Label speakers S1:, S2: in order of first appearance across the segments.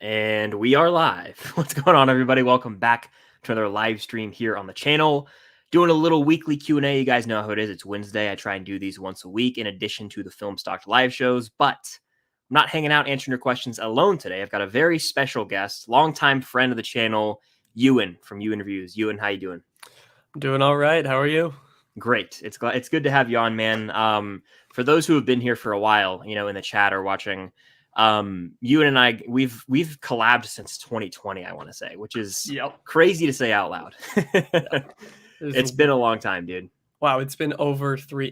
S1: And we are live. What's going on, everybody? Welcome back to another live stream here on the channel. Doing a little weekly Q&A. You guys know how it is. It's Wednesday. I try and do these once a week in addition to the Film Stock live shows. But I'm not hanging out answering your questions alone today. I've got a very special guest, longtime friend of the channel, Ewan from Ewan Reviews. Ewan, how you doing?
S2: I'm doing all right. How are you?
S1: Great. It's good to have you on, man. For those who have been here for a while, in the chat or watching, Ewan and I, we've collabed since 2020, I want to say, which is crazy to say out loud. It's been a long time, dude.
S2: Wow, it's been over 3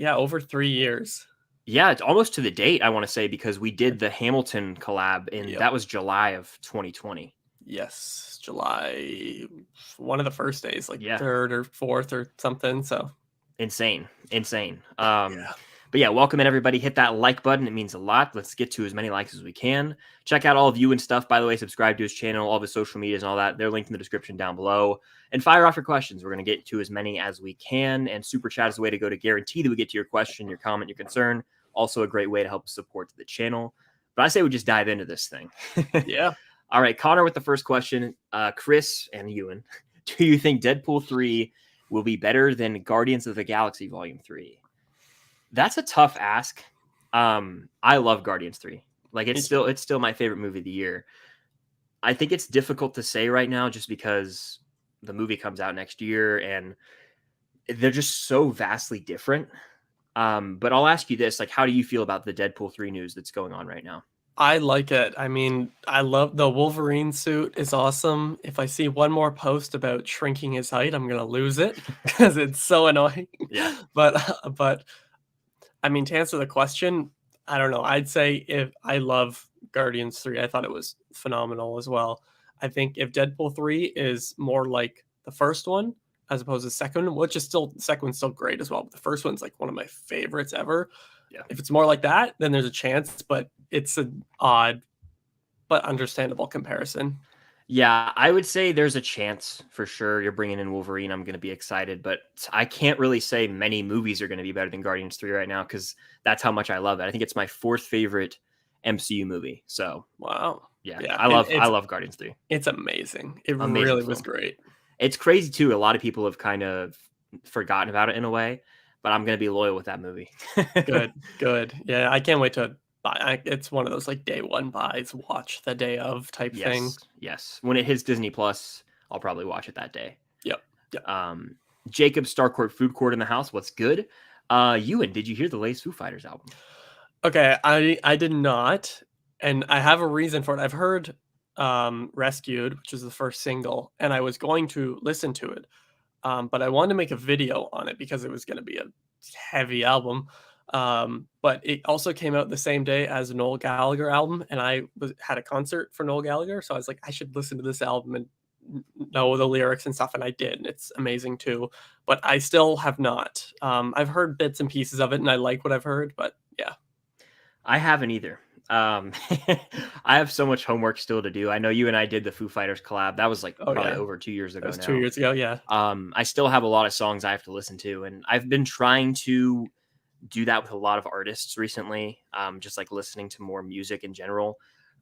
S2: years.
S1: Yeah, it's almost to the date, I want to say, because we did the Hamilton collab that was July of 2020.
S2: Yes, July, one of the first days, like 3rd or 4th or something. So
S1: insane. But yeah, welcome in, everybody. Hit that like button. It means a lot. Let's get to as many likes as we can. Check out all of Ewan's stuff, by the way. Subscribe to his channel, all of his social medias and all that. They're linked in the description down below. And fire off your questions. We're going to get to as many as we can. And Super Chat is a way to go to guarantee that we get to your question, your comment, your concern. Also a great way to help support the channel. But I say we just dive into this thing.
S2: Yeah.
S1: All right, Connor with the first question. Chris and Ewan, do you think Deadpool 3 will be better than Guardians of the Galaxy Volume 3? That's a tough ask. I love Guardians 3. Like it's still my favorite movie of the year. I think it's difficult to say right now just because the movie comes out next year and they're just so vastly different. But I'll ask you this, like, how do you feel about the Deadpool 3 news that's going on right now?
S2: I like it. I mean, I love the Wolverine suit is awesome. If I see one more post about shrinking his height, I'm going to lose it because it's so annoying.
S1: Yeah.
S2: But I mean, to answer the question, I don't know. I'd say if I love Guardians 3, I thought it was phenomenal as well. I think if Deadpool 3 is more like the first one as opposed to the second one, which is still, the second one's still great as well, but the first one's like one of my favorites ever.
S1: Yeah.
S2: If it's more like that, then there's a chance, but it's an odd but understandable comparison.
S1: Yeah, I would say there's a chance for sure. You're bringing in Wolverine. I'm going to be excited, but I can't really say many movies are going to be better than Guardians 3 right now because that's how much I love it. I think it's my 4th favorite MCU movie. So,
S2: wow.
S1: Yeah. I love Guardians 3.
S2: It's amazing. It really was great.
S1: It's crazy too. A lot of people have kind of forgotten about it in a way, but I'm going to be loyal with that movie.
S2: Good. Yeah, I can't wait to buy. It's one of those like day one buys, watch the day of type thing.
S1: Yes. When it hits Disney Plus, I'll probably watch it that day.
S2: Yep.
S1: Jacob Starcourt Food Court in the house. What's good? Ewan, did you hear the latest Foo Fighters album?
S2: Okay, I did not, and I have a reason for it. I've heard Rescued, which is the first single, and I was going to listen to it, but I wanted to make a video on it because it was going to be a heavy album. But it also came out the same day as a Noel Gallagher album, and I had a concert for Noel Gallagher, so I was like, I should listen to this album and know the lyrics and stuff, and I did, and it's amazing too. But I still have not. I've heard bits and pieces of it, and I like what I've heard, but yeah.
S1: I haven't either. I have so much homework still to do. I know you and I did the Foo Fighters collab. That was probably over 2 years ago.
S2: That was 2 years ago, yeah.
S1: I still have a lot of songs I have to listen to, and I've been trying to do that with a lot of artists recently, just like listening to more music in general.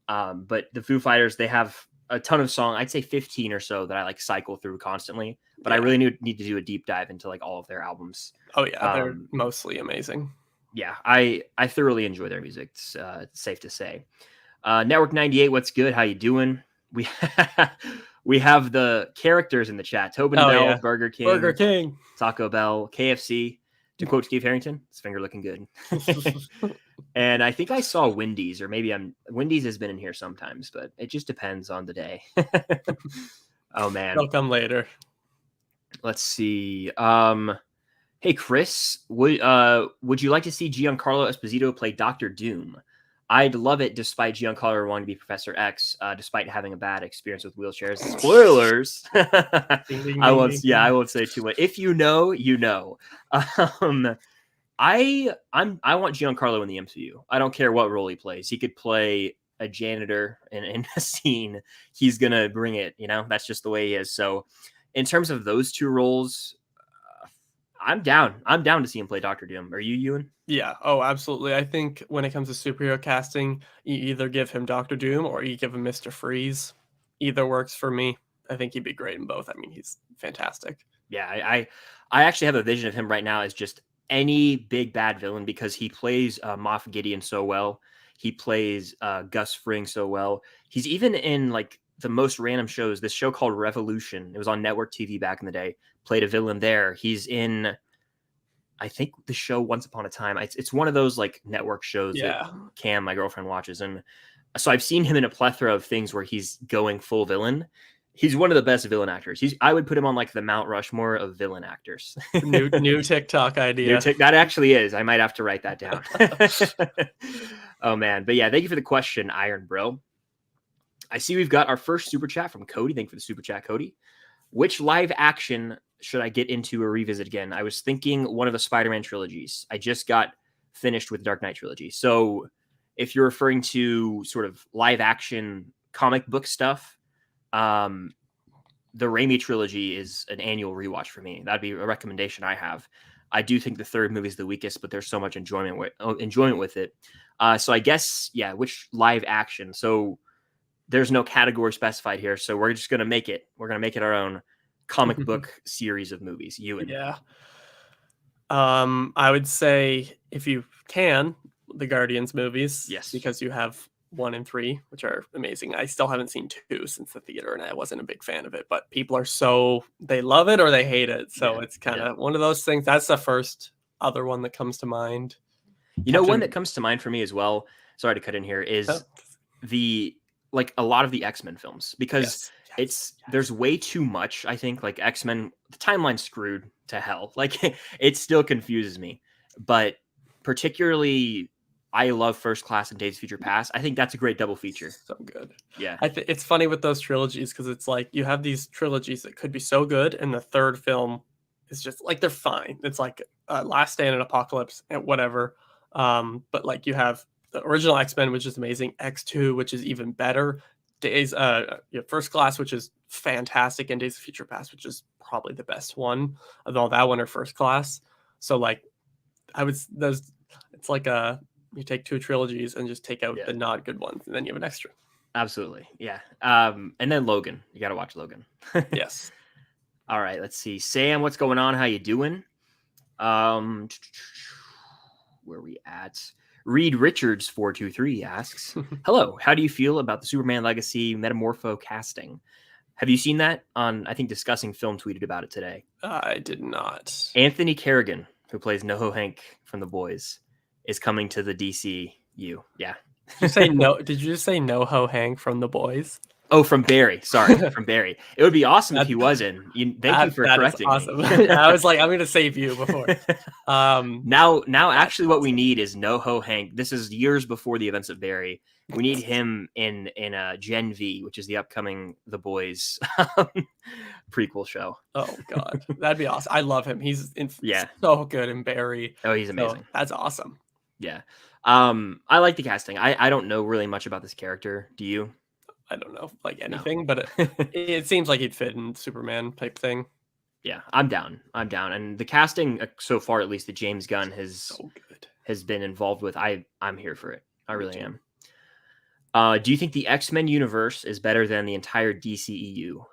S1: But the Foo Fighters, they have a ton of songs. I'd say 15 or so that I like cycle through constantly, but I really need to do a deep dive into like all of their albums.
S2: Oh yeah, they're mostly amazing.
S1: Yeah, I thoroughly enjoy their music. It's safe to say. Network 98, what's good? How you doing? We have the characters in the chat. Tobin Bell, yeah. Burger King, Taco Bell, KFC. To quote Steve Harrington, his finger looking good. And I think I saw Wendy's, or maybe Wendy's has been in here sometimes, but it just depends on the day. Oh man,
S2: they'll come later.
S1: Let's see. Hey Chris, would you like to see Giancarlo Esposito play Dr. Doom? I'd love it, despite Giancarlo wanting to be Professor X, despite having a bad experience with wheelchairs. Spoilers. I won't say too much. If you know, you know. I want Giancarlo in the MCU. I don't care what role he plays. He could play a janitor in a scene. He's gonna bring it. That's just the way he is. So, in terms of those two roles, I'm down. I'm down to see him play Doctor Doom. Are you, Ewan?
S2: Yeah. Oh, absolutely. I think when it comes to superhero casting, you either give him Doctor Doom or you give him Mr. Freeze. Either works for me. I think he'd be great in both. I mean, he's fantastic.
S1: Yeah, I actually have a vision of him right now as just any big bad villain because he plays Moff Gideon so well. He plays Gus Fring so well. He's even in like the most random shows. This show called Revolution. It was on network TV back in the day. Played a villain there. He's in, I think, the show Once Upon a Time. It's one of those like network shows that Cam, my girlfriend, watches, and so I've seen him in a plethora of things where he's going full villain. He's one of the best villain actors. I would put him on like the Mount Rushmore of villain actors.
S2: New TikTok idea.
S1: That actually is. I might have to write that down. Oh man, but yeah, thank you for the question, Iron Bro. I see we've got our first super chat from Cody. Thank you for the super chat, Cody. Which live action should I get into or revisit again? I was thinking one of the Spider-Man trilogies. I just got finished with Dark Knight trilogy. So if you're referring to sort of live action comic book stuff, the Raimi trilogy is an annual rewatch for me. That'd be a recommendation I have. I do think the third movie is the weakest, but there's so much enjoyment with it. So I guess, yeah, which live action? So there's no category specified here, so we're just gonna make it. We're gonna make it our own comic book series of movies.
S2: Yeah. I would say if you can, the Guardians movies.
S1: Yes,
S2: because you have 1 and 3, which are amazing. I still haven't seen 2 since the theater, and I wasn't a big fan of it. But people are they love it or they hate it. So it's kind of one of those things. That's the first other one that comes to mind.
S1: One that comes to mind for me as well. Sorry to cut in here. Is a lot of the X-Men films, because there's way too much. I think like X-Men, the timeline's screwed to hell. Like it still confuses me, but particularly I love First Class and Days of Future Past. I think that's a great double feature.
S2: So good.
S1: Yeah.
S2: It's funny with those trilogies because it's like you have these trilogies that could be so good, and the third film is just like they're fine. It's like Last Stand and Apocalypse and whatever. But like you have the original X-Men, which is amazing, X2, which is even better, First Class, which is fantastic, and Days of Future Past, which is probably the best one of all that one, or First Class. So like it's like you take 2 trilogies and just take out the not good ones, and then you have an extra.
S1: Absolutely. Yeah. And then Logan. You got to watch Logan.
S2: Yes.
S1: All right. Let's see. Sam, what's going on? How you doing? Where are we at? Reed Richards 423 asks, hello, how do you feel about the Superman Legacy Metamorpho casting? Have you seen that on, I think, Discussing Film tweeted about it today?
S2: I did not.
S1: Anthony Kerrigan, who plays NoHo Hank from The Boys, is coming to the DCU. Yeah.
S2: Did you say no? Did you just say NoHo Hank from The Boys?
S1: Oh, from Barry. Sorry, from Barry. It would be awesome if he was in. Thank you for correcting
S2: awesome.
S1: me.
S2: I was like, I'm going to save you before.
S1: Now, actually, what we need is NoHo Hank. This is years before the events of Barry. We need him in Gen V, which is the upcoming The Boys prequel show.
S2: Oh God, that'd be awesome. I love him. He's so good in Barry.
S1: Oh, he's amazing.
S2: So that's awesome.
S1: Yeah. I like the casting. I don't know really much about this character. Do you?
S2: I don't know like anything, but it seems like he'd fit in Superman type thing.
S1: Yeah, I'm down. And the casting so far, at least that James Gunn has been involved with, I'm here for it. I really am. Do you think the X-Men universe is better than the entire DCEU?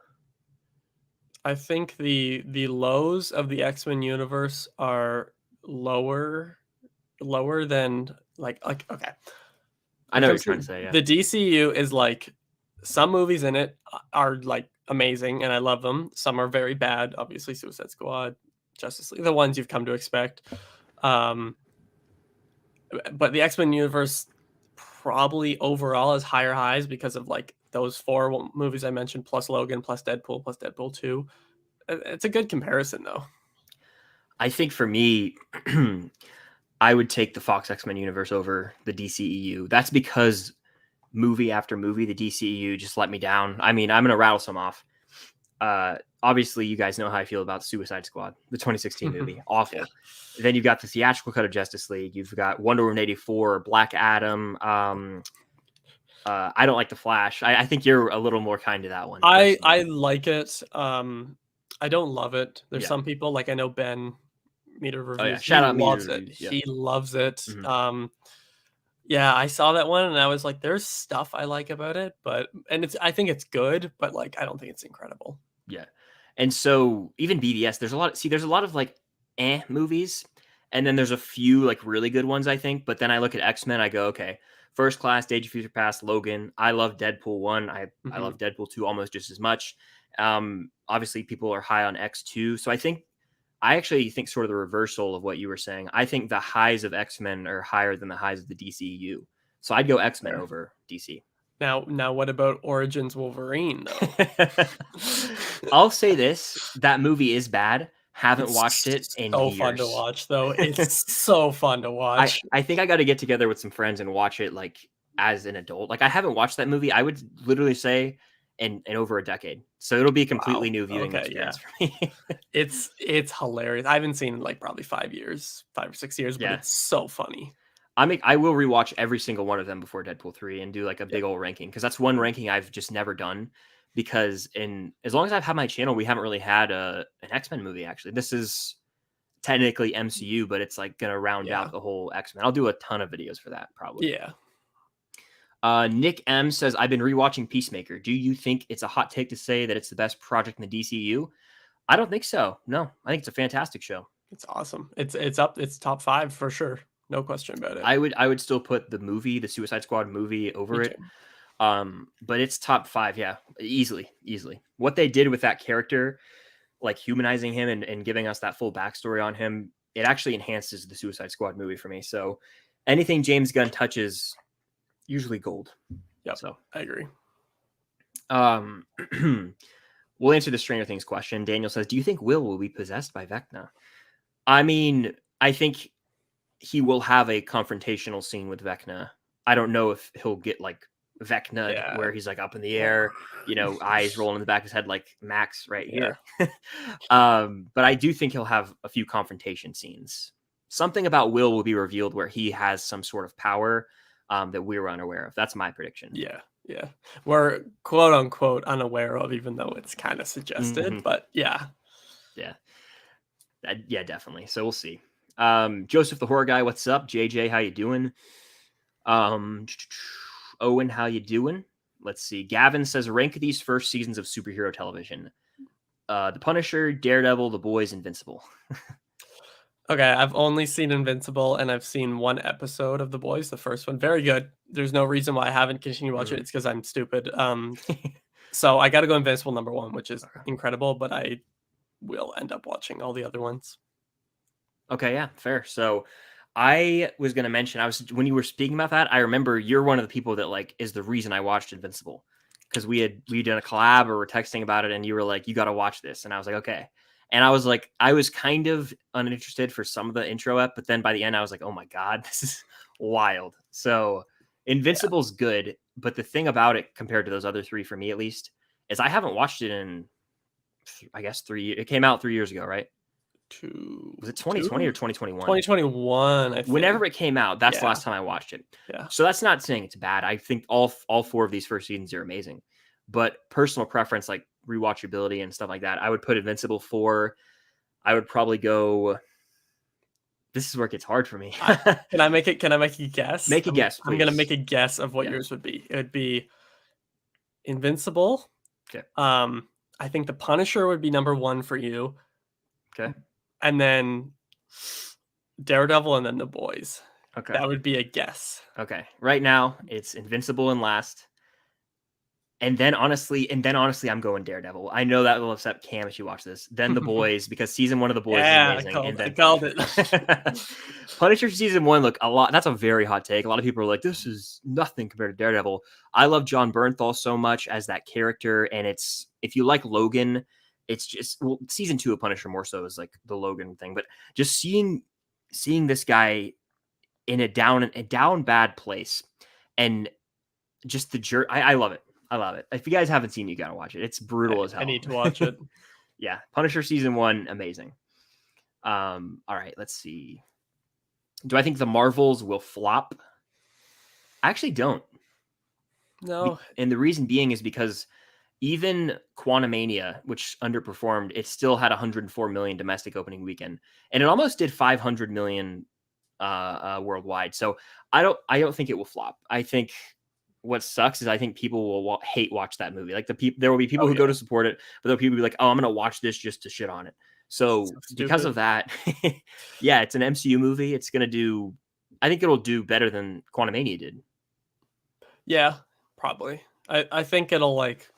S2: I think the lows of the X-Men universe are lower than like okay.
S1: I know what you're trying to say. Yeah.
S2: The DCU is like some movies in it are like amazing and I love them. Some are very bad. Obviously, Suicide Squad, Justice League, the ones you've come to expect. But the X-Men universe probably overall has higher highs because of like those 4 movies I mentioned, plus Logan, plus Deadpool 2. It's a good comparison, though.
S1: I think for me, I would take the Fox X-Men universe over the DCEU. That's because movie after movie, the DCEU just let me down. I mean, I'm going to rattle some off. Obviously, you guys know how I feel about Suicide Squad, the 2016 movie. Awful. Yeah. Then you've got the theatrical cut of Justice League. You've got Wonder Woman 84, Black Adam. I don't like The Flash. I think you're a little more kind to that one.
S2: I like it. I don't love it. There's some people, like I know Ben Meter
S1: Oh yeah,
S2: Reviews.
S1: shout
S2: He
S1: out Meter
S2: loves it.
S1: Reviews. Yeah.
S2: He loves it.
S1: Mhm.
S2: Yeah, I saw that one and I was like, there's stuff I like about it, but I think it's good, but like I don't think it's incredible.
S1: Yeah. And so even BVS, there's a lot of like movies, and then there's a few like really good ones, I think. But then I look at X-Men, I go, okay, First Class, Days of Future Past, Logan. I love Deadpool 1. I
S2: Mhm.
S1: love Deadpool 2 almost just as much. Obviously people are high on X2. So I actually think sort of the reversal of what you were saying. I think the highs of X-Men are higher than the highs of the DCU. So I'd go X-Men
S2: Fair.
S1: over DC.
S2: Now what about Origins Wolverine though?
S1: I'll say this: that movie is bad. Haven't watched it
S2: It's
S1: in
S2: so fun to
S1: years.
S2: watch though. It's so fun to watch.
S1: I think I got to get together with some friends and watch it like as an adult. Like I haven't watched that movie. I would literally say in over a decade. So it'll be a completely
S2: Wow.
S1: new viewing
S2: Okay, yeah.
S1: experience for me.
S2: It's hilarious. I haven't seen it in like probably 5 or 6 years, but
S1: Yeah.
S2: it's so funny.
S1: I will rewatch every single one of them before Deadpool 3 and do like a
S2: Yep.
S1: big old ranking, because that's one ranking I've just never done, because as long as I've had my channel, we haven't really had an X-Men movie actually. This is technically MCU, but it's like gonna round
S2: Yeah.
S1: out the whole X-Men. I'll do a ton of videos for that probably.
S2: Yeah.
S1: Nick M says, I've been rewatching Peacemaker. Do you think it's a hot take to say that it's the best project in the DCU? I don't think so. No, I think it's a fantastic show.
S2: It's awesome. It's top 5 for sure. No question about it.
S1: I would still put the Suicide Squad movie over
S2: Me
S1: it.
S2: too.
S1: But it's top 5, yeah, easily. What they did with that character, like humanizing him and giving us that full backstory on him, it actually enhances the Suicide Squad movie for me. So anything James Gunn touches, usually gold.
S2: Yep.
S1: So
S2: I agree.
S1: We'll answer the Stranger Things question. Daniel says, do you think Will be possessed by Vecna? I mean, I think he will have a confrontational scene with Vecna. I don't know if he'll get like Vecna
S2: Yeah.
S1: where he's like up in the air, eyes rolling in the back of his head like Max right here. But I do think he'll have a few confrontation scenes. Something about Will be revealed where he has some sort of power that we're unaware of. That's my prediction.
S2: Yeah. We're quote unquote unaware of, even though it's kind of suggested.
S1: Mhm.
S2: But yeah.
S1: Yeah, definitely. So we'll see. Joseph the Horror Guy, what's up? JJ, how you doing? Owen, how you doing? Let's see. Gavin says, rank these first seasons of superhero television. The Punisher, Daredevil, The Boys, Invincible.
S2: Okay, I've only seen Invincible and I've seen one episode of The Boys, the first one. Very good. There's no reason why I haven't continued watching it. It's because I'm stupid. So I got to go Invincible number 1, which is incredible, but I will end up watching all the other ones.
S1: Okay, yeah, fair. So I was going to mention, when you were speaking about that, I remember you're one of the people that like is the reason I watched Invincible, because we done a collab or were texting about it, and you were like, you got to watch this, and I was like, okay. And I was like, I was kind of uninterested for some of the intro ep, but then by the end I was like, oh my god, this is wild. So Invincible's good, but the thing about it compared to those other 3, for me at least, is I haven't watched it in, I guess, 3 years. It came out 3 years ago, right? Was it 2020 or 2021?
S2: 2021, I think.
S1: Whenever it came out, that's the last time I watched it.
S2: Yeah.
S1: So that's not saying it's bad. I think all 4 of these first seasons are amazing. But personal preference, like rewatchability and stuff like that, I would put Invincible 4. I would probably go. This is where it gets hard for me.
S2: Can I make a guess?
S1: Make a guess, please.
S2: I'm gonna make a guess of what yours would be. It would be Invincible.
S1: Okay.
S2: I think The Punisher would be number 1 for you.
S1: Okay.
S2: And then Daredevil, and then The Boys.
S1: Okay.
S2: That would be a guess.
S1: Okay. Right now, it's Invincible in last. And then honestly, I'm going Daredevil. I know that will upset Cam if you watch this. Then The Boys, because season 1 of The Boys is amazing.
S2: I called it.
S1: Punisher season 1, look, a lot. That's a very hot take. A lot of people are like, this is nothing compared to Daredevil. I love John Bernthal so much as that character, and it's, if you like Logan, it's just, well, season 2 of Punisher more so is like the Logan thing, but just seeing this guy in a down bad place, and just the jerk. I love it. I love it. If you guys haven't seen it, you gotta watch it. It's brutal as hell.
S2: I need to watch it.
S1: Yeah, Punisher season 1, amazing. All right, let's see. Do I think the Marvels will flop? I actually don't.
S2: No.
S1: And the reason being is because even Quantumania, which underperformed, it still had 104 million domestic opening weekend, and it almost did 500 million worldwide. So I don't think it will flop. I think what sucks is I think people will hate watch that movie. Like there will be people who go to support it, but there will people be like, oh, I'm gonna watch this just to shit on it. So because of that, yeah, it's an MCU movie. It's gonna do. I think it'll do better than Quantumania did.
S2: Yeah, probably. I think it'll like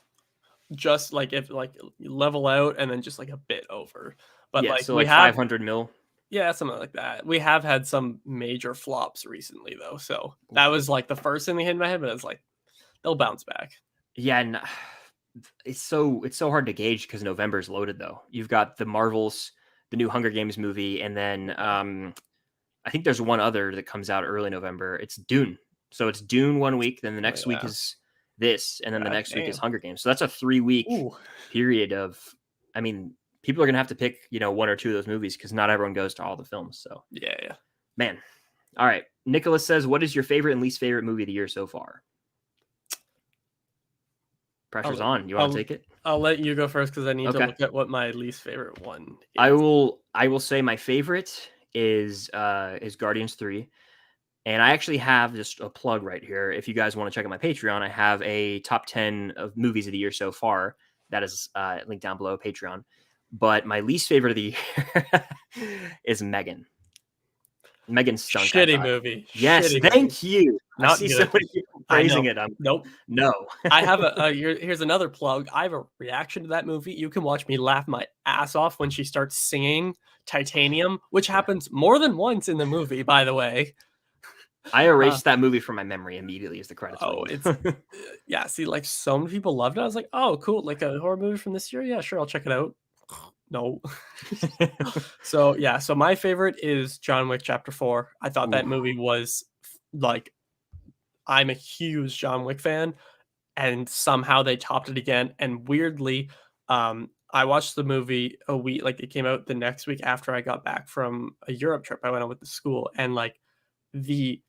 S2: just like if like level out and then just like a bit over. But
S1: yeah,
S2: like
S1: so
S2: we
S1: like
S2: have
S1: 500 mil.
S2: Yeah, something like that. We have had some major flops recently though. So that was like the first thing that hit in my head, but it's like they'll bounce back.
S1: Yeah, and it's so hard to gauge because November's loaded though. You've got the Marvels, the new Hunger Games movie, and then I think there's one other that comes out early November. It's Dune. So it's Dune 1 week, then the next week is this, and then the next week is Hunger Games. So that's a 3-week period of, I mean, people are going to have to pick, 1 or 2 of those movies because not everyone goes to all the films. So
S2: yeah.
S1: Man. All right. Nicholas says, what is your favorite and least favorite movie of the year so far? Pressure's on. You want to take it?
S2: I'll let you go first because I need to look at what my least favorite one is.
S1: I will say my favorite is Guardians 3. And I actually have just a plug right here. If you guys want to check out my Patreon, I have a top 10 of movies of the year so far. That is linked down below, Patreon. But my least favorite of the year is Megan. Megan stunk.
S2: Shitty movie.
S1: Yes,
S2: Shitty
S1: thank you.
S2: Not
S1: I see so many people praising it.
S2: Nope.
S1: No.
S2: I have here's another plug. I have a reaction to that movie. You can watch me laugh my ass off when she starts singing Titanium, which happens more than once in the movie, by the way.
S1: I erased that movie from my memory immediately as the credits rolled.
S2: Yeah, see, like so many people loved it. I was like, oh, cool, like a horror movie from this year? Yeah, sure, I'll check it out. No. So my favorite is John Wick Chapter 4. I thought that movie was like, I'm a huge John Wick fan, and somehow they topped it again. And weirdly, I watched the movie a week, like it came out the next week after I got back from a Europe trip I went on with the school, and like the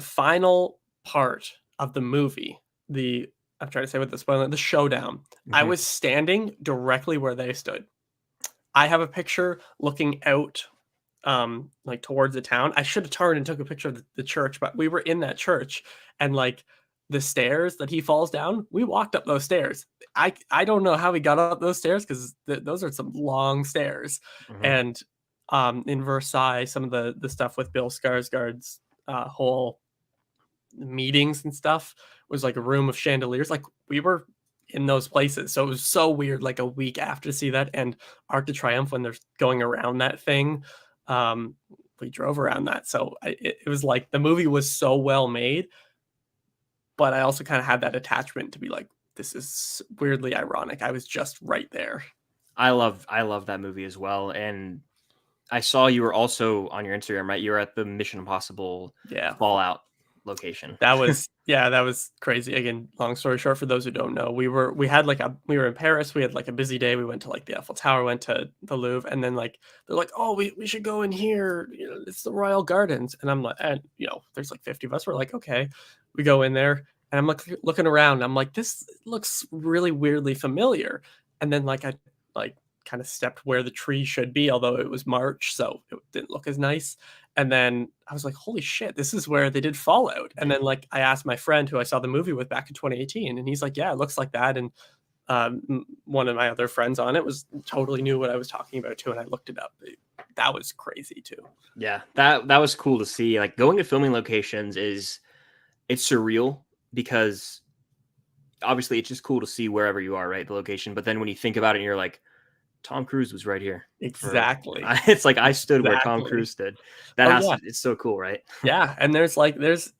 S2: final part of the movie, I'm trying to say with the spoiler, the showdown, I was standing directly where they stood. I have a picture looking out like towards the town. I should have turned and took a picture of the church, but we were in that church, and like the stairs that he falls down, we walked up those stairs. I don't know how we got up those stairs because those are some long stairs. And in Versailles, some of the stuff with Bill Skarsgård's whole meetings and stuff was like a room of chandeliers. Like we were in those places, so it was so weird. Like a week after to see that, and Arc de Triomphe when they're going around that thing, we drove around that. So it was like the movie was so well made, but I also kind of had that attachment to be like, this is weirdly ironic. I was just right there.
S1: I love that movie as well, and I saw you were also on your Instagram, right? You were at the Mission Impossible Fallout location.
S2: That was crazy. Again, long story short, for those who don't know, we were in Paris. We had like a busy day. We went to like the Eiffel Tower, went to the Louvre, and then like they're like, oh, we should go in here. It's the Royal Gardens, and I'm like, and there's like 50 of us. We're like, okay, we go in there, and I'm looking around. I'm like, this looks really weirdly familiar, and then like I kind of stepped where the tree should be, although it was March, so it didn't look as nice. And then I was like, holy shit, this is where they did Fallout. And then like I asked my friend who I saw the movie with back in 2018, and he's like, yeah, it looks like that. And one of my other friends on it totally knew what I was talking about too, and I looked it up. That was crazy too.
S1: Yeah, that was cool to see. Like going to filming locations it's surreal because obviously it's just cool to see wherever you are, right? The location. But then when you think about it, you're like, Tom Cruise was right here.
S2: Exactly.
S1: It's like I stood where Tom Cruise stood. It's so cool, right?
S2: Yeah, and there's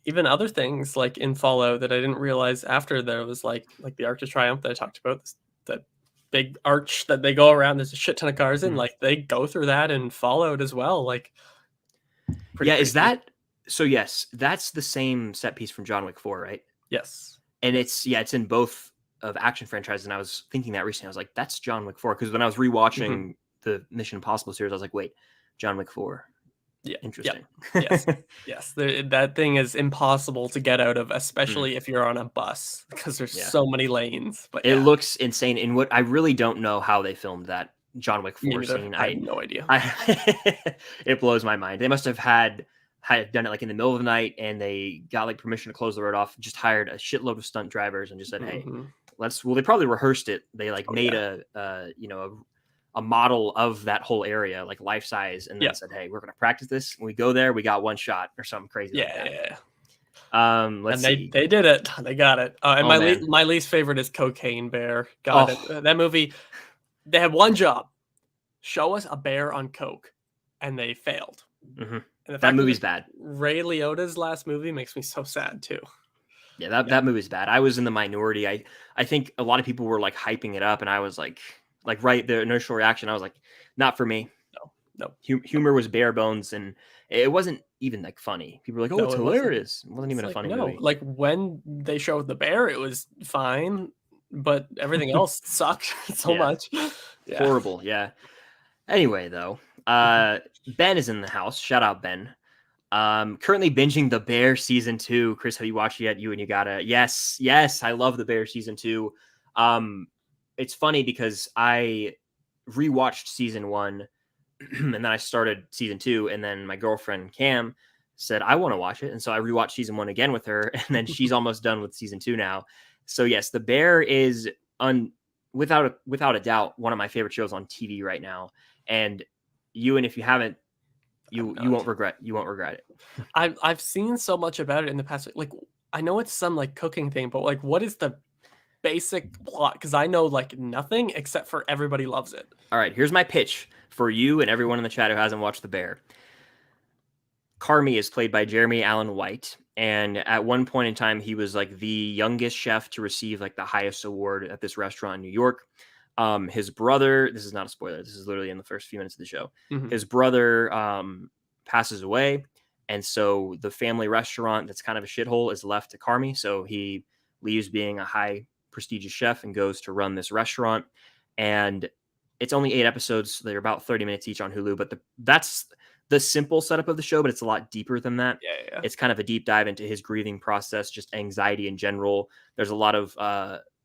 S2: even other things like in Fallout that I didn't realize after. There was like the Arc de Triomphe that I talked about, that big arch that they go around. There's a shit ton of cars in. Like they go through that in Fallout as well. Like,
S1: yeah, crazy. Is that so? Yes, that's the same set piece from John Wick 4, right?
S2: Yes,
S1: and it's in both of action franchises, and I was thinking that recently. I was like, that's John Wick 4, because when I was rewatching the Mission Impossible series, I was like, wait, John Wick 4,
S2: Yeah.
S1: Interesting.
S2: Yes. Yes. That thing is impossible to get out of,
S1: Mm,
S2: especially if you're on a bus because there's
S1: yeah.
S2: so many lanes. But
S1: It
S2: yeah,
S1: looks insane. And what I really don't know how they filmed that John Wick
S2: me
S1: 4
S2: neither.
S1: scene.
S2: I have no idea.
S1: It blows my mind. They must have had done it like in the middle of the night, and they got like permission to close the road off, just hired a shitload of stunt drivers and just said, hey,
S2: Hmm.
S1: well, they probably rehearsed it. They like
S2: Oh
S1: made
S2: yeah.
S1: a model of that whole area, like life size, and then
S2: Yeah.
S1: said, hey, we're going to practice this. When we go there, we got one shot or something crazy like
S2: Yeah.
S1: that.
S2: Yeah.
S1: Let's
S2: And they
S1: see.
S2: they did it. They got it. And
S1: Oh man.
S2: my least favorite is Cocaine Bear. God,
S1: Oh,
S2: that movie. They had one job: show us a bear on coke, and they failed.
S1: mhm.
S2: And the
S1: That
S2: fact that
S1: movie's
S2: it's
S1: bad.
S2: Ray Liotta's last movie makes me so sad too.
S1: Yeah, that movie's bad. I was in the minority. I think a lot of people were like hyping it up, and I was like right, the initial reaction, I was like, not for me.
S2: No, no,
S1: Humor was bare bones, and it wasn't even like funny. People were like, "Oh,
S2: no,
S1: it's
S2: it wasn't.
S1: hilarious." It wasn't
S2: It's
S1: even a
S2: like
S1: funny
S2: no,
S1: movie.
S2: like when they showed the bear, it was fine, but everything else sucked so
S1: Yeah,
S2: much. Yeah.
S1: horrible. Yeah. Anyway, though, Ben is in the house. Shout out Ben. Currently binging The Bear season 2. Chris, have you watched it yet? You gotta. Yes. I love The Bear season 2. It's funny because I rewatched season 1 and then I started season 2, and then my girlfriend Cam said I want to watch it, and so I rewatched season 1 again with her, and then she's almost done with season 2 now. So yes, The Bear is without a doubt one of my favorite shows on TV right now. And and if you haven't,
S2: I'm
S1: you
S2: not.
S1: won't regret it.
S2: I've seen so much about it in the past. Like I know it's some like cooking thing, but like what is the basic plot? Because I know like nothing except for everybody loves it.
S1: All right, here's my pitch for you and everyone in the chat who hasn't watched The Bear. Carmy is played by Jeremy Allen White, and at one point in time, he was like the youngest chef to receive like the highest award at this restaurant in New York. His brother, this is not a spoiler, this is literally in the first few minutes of the show.
S2: Mhm.
S1: His brother passes away, and so the family restaurant that's kind of a shithole is left to Carmy. So he leaves being a high prestigious chef and goes to run this restaurant. And it's only 8 episodes. So they're about 30 minutes each on Hulu, but that's the simple setup of the show, but it's a lot deeper than that.
S2: Yeah.
S1: It's kind of a deep dive into his grieving process, just anxiety in general. There's a lot of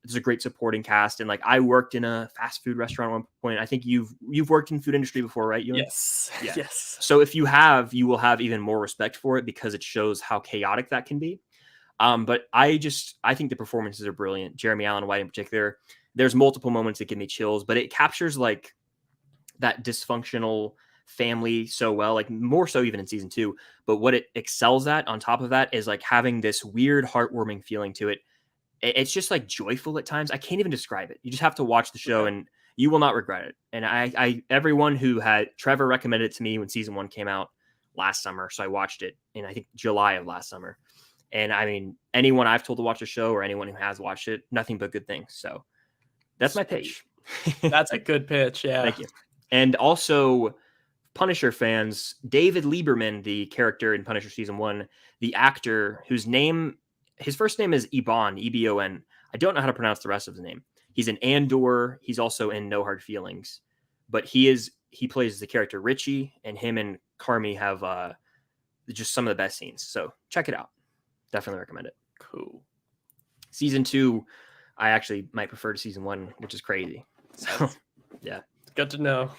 S1: there's a great supporting cast, and like I worked in a fast food restaurant at one point. I think you've worked in food industry before, right? Ewan?
S2: Yes.
S1: Yeah.
S2: Yes.
S1: So if you have, you will have even more respect for it because it shows how chaotic that can be. But I think the performances are brilliant. Jeremy Allen White in particular. There's multiple moments that give me chills, but it captures like that dysfunctional family so well, like more so even in season 2. But what it excels at on top of that is like having this weird heartwarming feeling to it. It's just like joyful at times. I can't even describe it. You just have to watch the show,
S2: Okay.
S1: and you will not regret it. And I everyone who had Trevor recommended it to me when season 1 came out last summer, so I watched it in I think July of last summer. And I mean, anyone I've told to watch the show or anyone who has watched it, nothing but good things. So that's my
S2: Sweet.
S1: pitch.
S2: That's a good pitch. Yeah.
S1: Thank you. And also, Punisher fans, David Lieberman, the character in Punisher season 1, the actor his first name is Ebon, Ebon. I don't know how to pronounce the rest of his name. He's in Andor. He's also in No Hard Feelings, but he plays the character Richie, and him and Carmy have just some of the best scenes. So check it out. Definitely recommend it.
S2: Cool.
S1: Season 2, I actually might prefer to season 1, which is crazy. So yeah.
S2: Good to know.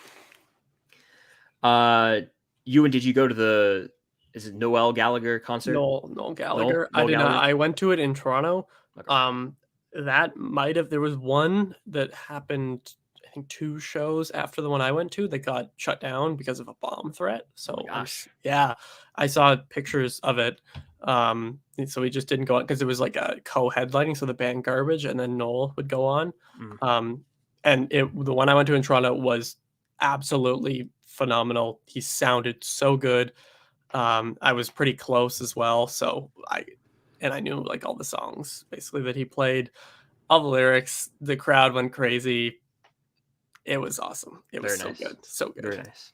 S1: Ewan, did you go to is it Noel Gallagher concert?
S2: Noel Gallagher.
S1: Noel
S2: I did
S1: Gallagher?
S2: not. I went to it in Toronto.
S1: Okay.
S2: That might have. There was one that happened. I think 2 shows after the one I went to that got shut down because of a bomb threat. So
S1: Oh my gosh.
S2: yeah, I saw pictures of it. So we just didn't go on because it was like a co-headlining. So the band Garbage and then Noel would go on.
S1: Mm.
S2: And the one I went to in Toronto was absolutely phenomenal. He sounded so good. I was pretty close as well, so I knew like all the songs basically that he played, all the lyrics. The crowd went crazy. It was awesome. It was
S1: Very nice.
S2: good, so good.
S1: Very nice.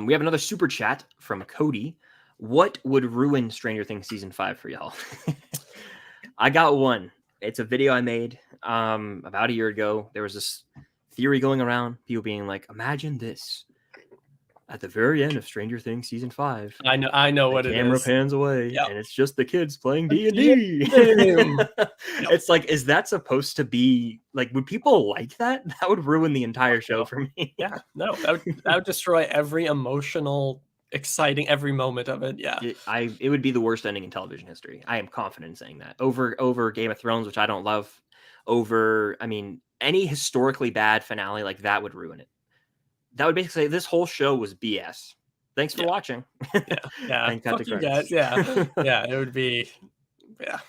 S1: We have another super chat from Cody. What would ruin Stranger Things season 5 for y'all? I got one. It's a video I made about a year ago. There was this theory going around, people being like, imagine this. at the very end of Stranger Things season 5,
S2: I know
S1: the
S2: what it
S1: camera
S2: is.
S1: pans away,
S2: Yep.
S1: and it's just the kids playing
S2: A
S1: D&D.
S2: game. Yep.
S1: It's like, is that supposed to be like? Would people like that? That would ruin the entire show for me.
S2: Yeah, no, that would destroy every emotional, exciting every moment of it. Yeah,
S1: It would be the worst ending in television history. I am confident in saying that. Over Game of Thrones, which I don't love. I mean, any historically bad finale like that would ruin it. That would basically say this whole show was BS. Thanks for watching.
S2: Yeah.
S1: And cut
S2: Fuck
S1: to
S2: you
S1: credits.
S2: guys. Yeah, yeah. It would be. Yeah,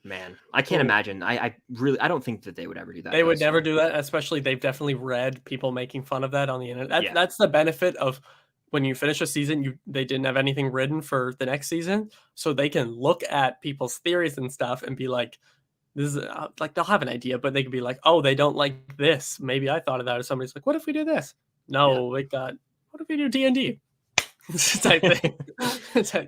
S1: Man, I can't imagine. I don't think that they would ever do that.
S2: they would never do that. Especially, they've definitely read people making fun of that on the internet. That's the benefit of when you finish a season. They didn't have anything written for the next season, so they can look at people's theories and stuff and be like, "This is like," they'll have an idea, but they could be like, "Oh, they don't like this. Maybe I thought of that." Or somebody's like, "What if we do this?" No, they got. What if we do D&D? Type thing.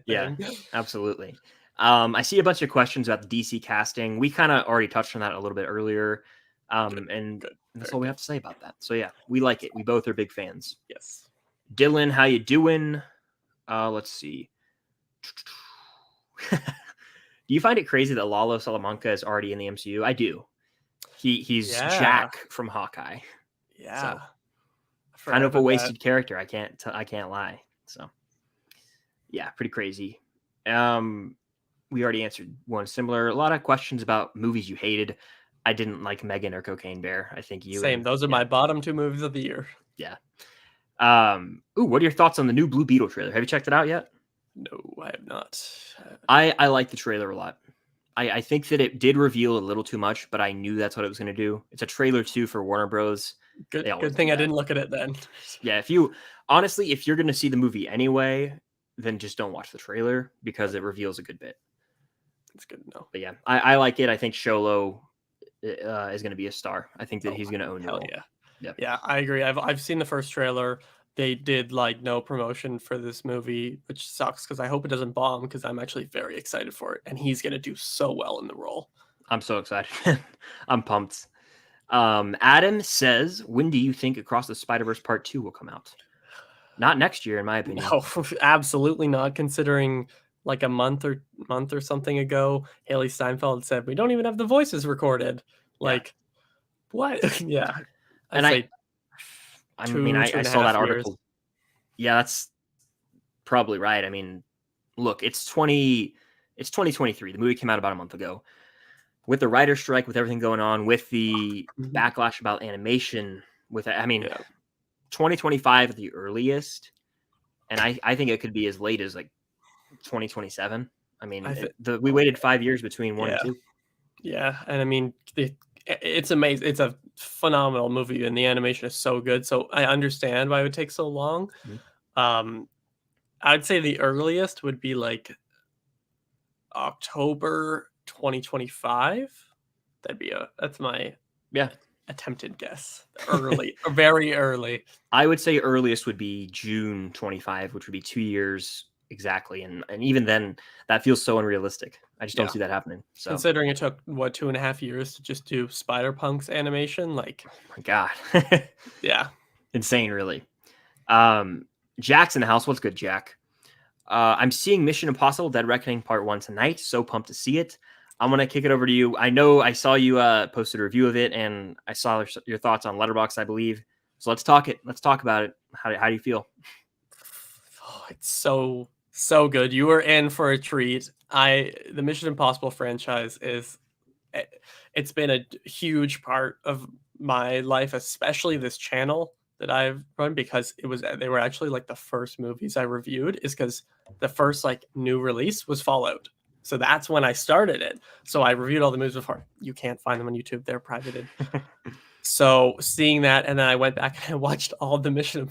S1: Yeah, absolutely. I see a bunch of questions about the DC casting. We kind of already touched on that a little bit earlier. And that's all we have to say about that. So yeah, we like it. We both are big fans.
S2: Yes.
S1: Dylan, how you doing? Let's see. Do you find it crazy that Lalo Salamanca is already in the MCU? I do. He's Jack from Hawkeye.
S2: Yeah.
S1: So, kind of a wasted character. I can't lie. So yeah, pretty crazy. We already answered one similar. A lot of questions about movies you hated. I didn't like Megan or Cocaine Bear. I think you.
S2: Same. Those are my bottom 2 movies of the year.
S1: Yeah. What are your thoughts on the new Blue Beetle trailer? Have you checked it out yet?
S2: No, I have not.
S1: I like the trailer a lot. I think that it did reveal a little too much, but I knew that's what it was going to do. It's a trailer too for Warner Bros.
S2: Good thing I didn't look at it then.
S1: Yeah, if you're going to see the movie anyway, then just don't watch the trailer because it reveals a good bit.
S2: It's good to know.
S1: But yeah, I like it. I think Sholo is going to be a star. I think that he's going to own Noel.
S2: Yeah, I agree. I've seen the first trailer. They did like no promotion for this movie, which sucks because I hope it doesn't bomb because I'm actually very excited for it. And he's going to do so well in the role.
S1: I'm so excited. I'm pumped. Adam says, when do you think Across the Spider-Verse Part 2 will come out? Not next year, in my opinion.
S2: No, absolutely not. Considering like a month or something ago, Haley Steinfeld said we don't even have the voices recorded. Like, what? Yeah.
S1: And I saw that article. Yeah, that's probably right. I mean, look, it's 2023. The movie came out about a month ago. With the writer's strike, with everything going on, with the backlash about animation, 2025 at the earliest, and I think it could be as late as like 2027. I mean, we waited 5 years between 1 and 2.
S2: Yeah, and I mean, it's amazing. It's a phenomenal movie, and the animation is so good. So I understand why it would take so long. I'd say the earliest would be like October 2025. That's my attempted guess. Early, or very early.
S1: I would say earliest would be June 25, which would be 2 years exactly, and even then, that feels so unrealistic. I just don't see that happening. So
S2: considering it took 2.5 years to just do Spider-Punk's animation, like,
S1: oh my god,
S2: yeah,
S1: insane, really. Jack's in the house. What's good, Jack? I'm seeing Mission Impossible: Dead Reckoning Part 1 tonight. So pumped to see it. I'm gonna kick it over to you. I know I saw you posted a review of it, and I saw your thoughts on Letterboxd, I believe. So let's talk it. Let's talk about it. How do you feel?
S2: Oh, it's so good. You were in for a treat. The Mission Impossible franchise it's been a huge part of my life, especially this channel that I've run, because they were actually like the first movies I reviewed, is because the first like new release was Fallout. So that's when I started it. So I reviewed all the movies before. You can't find them on YouTube. They're privated. So seeing that, and then I went back and I watched all the Mission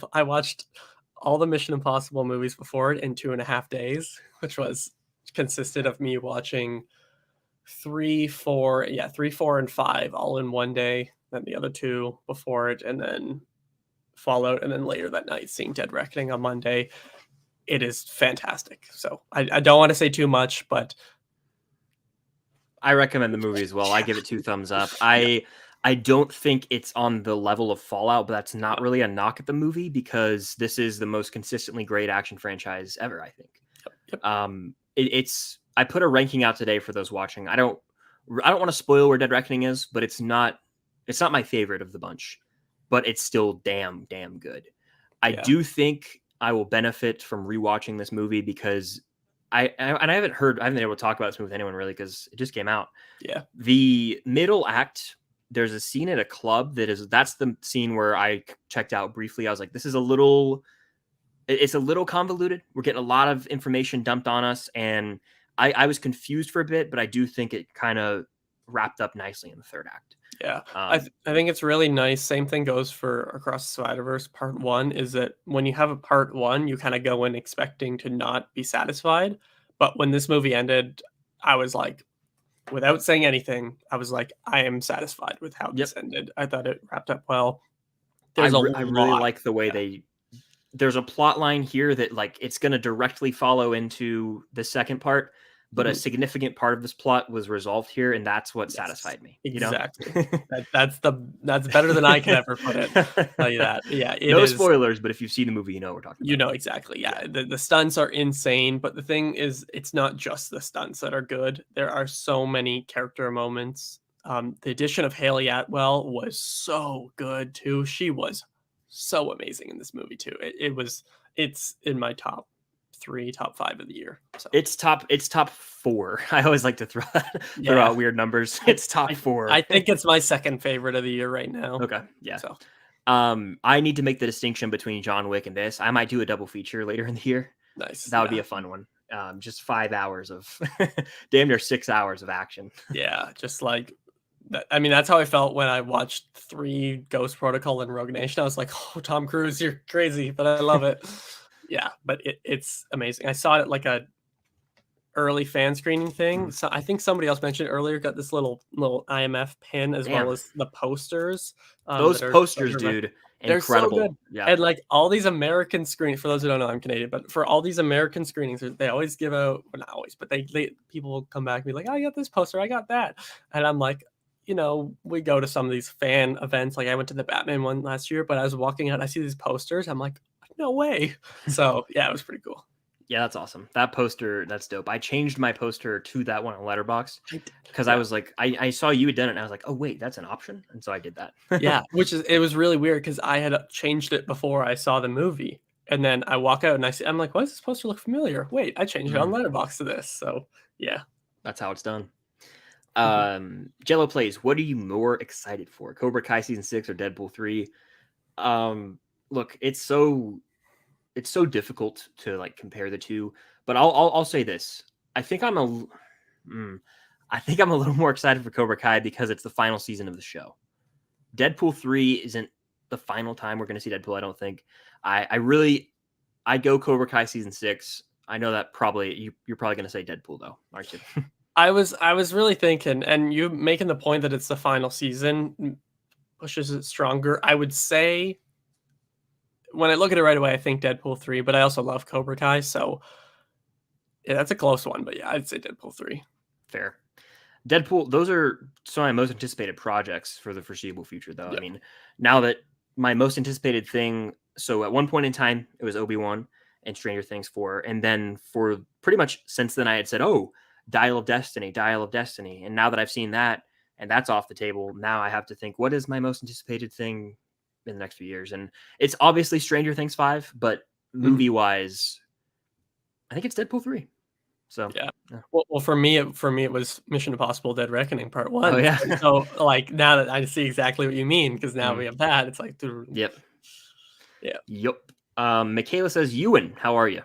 S2: Impossible movies before it in 2.5 days, which consisted of me watching 3, 4, and 5 all in one day. Then the other 2 before it, and then Fallout, and then later that night seeing Dead Reckoning on Monday. It is fantastic. So I don't want to say too much, but
S1: I recommend the movie as well. I give it 2 thumbs up. I I don't think it's on the level of Fallout, but that's not really a knock at the movie because this is the most consistently great action franchise ever, I think.
S2: Yep.
S1: It's I put a ranking out today for those watching. I don't want to spoil where Dead Reckoning is, but it's not my favorite of the bunch, but it's still damn good. I do think I will benefit from rewatching this movie because I haven't been able to talk about this movie with anyone really because it just came out.
S2: Yeah.
S1: The middle act, there's a scene at a club that's the scene where I checked out briefly. I was like, this is it's a little convoluted. We're getting a lot of information dumped on us, and I was confused for a bit, but I do think it kind of wrapped up nicely in the third act.
S2: Yeah, I think it's really nice. Same thing goes for Across the Spider-Verse Part 1, is that when you have a Part 1, you kind of go in expecting to not be satisfied. But when this movie ended, I was like, without saying anything, I was like, I am satisfied with how this ended. I thought it wrapped up well.
S1: I really like the way there's a plot line here that like it's going to directly follow into the second part, but a significant part of this plot was resolved here, and that's what satisfied me.
S2: Exactly. That's better than I can ever put it. I'll tell you that. Yeah.
S1: No spoilers, but if you've seen the movie, you know what we're talking about.
S2: You know exactly. Yeah. The stunts are insane, but the thing is, it's not just the stunts that are good. There are so many character moments. The addition of Haley Atwell was so good too. She was so amazing in this movie too. It's in my top 5 of the year. So.
S1: It's top 4. I always like to throw out weird numbers. It's top 4.
S2: I think it's my second favorite of the year right now.
S1: Okay. Yeah. So I need to make the distinction between John Wick and this. I might do a double feature later in the year.
S2: Nice.
S1: That would be a fun one. Just 5 hours of damn near 6 hours of action.
S2: Yeah, just like I mean, that's how I felt when I watched 3 Ghost Protocol and Rogue Nation. I was like, oh, Tom Cruise, you're crazy, but I love it. Yeah, but it's amazing. I saw it at like a early fan screening thing. So I think somebody else mentioned earlier, got this little IMF pin as well as the posters.
S1: Those posters, dude, incredible.
S2: They're so good. Yeah. And like all these American screenings, for those who don't know, I'm Canadian, but for all these American screenings, they always give out, well, not always, but they people will come back and be like, oh, I got this poster, I got that. And I'm like, you know, we go to some of these fan events. Like I went to the Batman one last year, but I was walking out, I see these posters. I'm like, no way. So yeah, it was pretty cool.
S1: Yeah, that's awesome. That poster, that's dope. I changed my poster to that one on Letterboxd because I was like, I saw you had done it, and I was like, oh wait, that's an option, and so I did that.
S2: Yeah, it was really weird because I had changed it before I saw the movie, and then I walk out and I'm like, why does this poster look familiar? Wait, I changed it on Letterboxd to this. So yeah,
S1: that's how it's done. Jello plays. What are you more excited for? Cobra Kai season 6 or Deadpool 3? Look, it's so difficult to like compare the two, but I'll say this. I think I'm a little more excited for Cobra Kai because it's the final season of the show. Deadpool 3 isn't the final time we're going to see Deadpool, I don't think. I go Cobra Kai season 6. I know that you're probably going to say Deadpool though, aren't you?
S2: I was really thinking, and you making the point that it's the final season pushes it stronger. I would say, when I look at it right away, I think Deadpool 3, but I also love Cobra Kai, so yeah, that's a close one. But yeah, I'd say Deadpool 3.
S1: Fair. Deadpool, those are some of my most anticipated projects for the foreseeable future, though. Yep. I mean, now that my most anticipated thing, so at one point in time, it was Obi-Wan and Stranger Things 4, and then for pretty much since then, I had said, oh, Dial of Destiny. And now that I've seen that, and that's off the table, now I have to think, what is my most anticipated thing in the next few years? And it's obviously Stranger Things 5, but movie-wise, I think it's Deadpool 3. So
S2: yeah. Well, for me, it was Mission Impossible: Dead Reckoning Part 1.
S1: Oh yeah.
S2: So like now that I see exactly what you mean, because now we have that, it's like
S1: Yep. Michaela says, Ewan, how are you?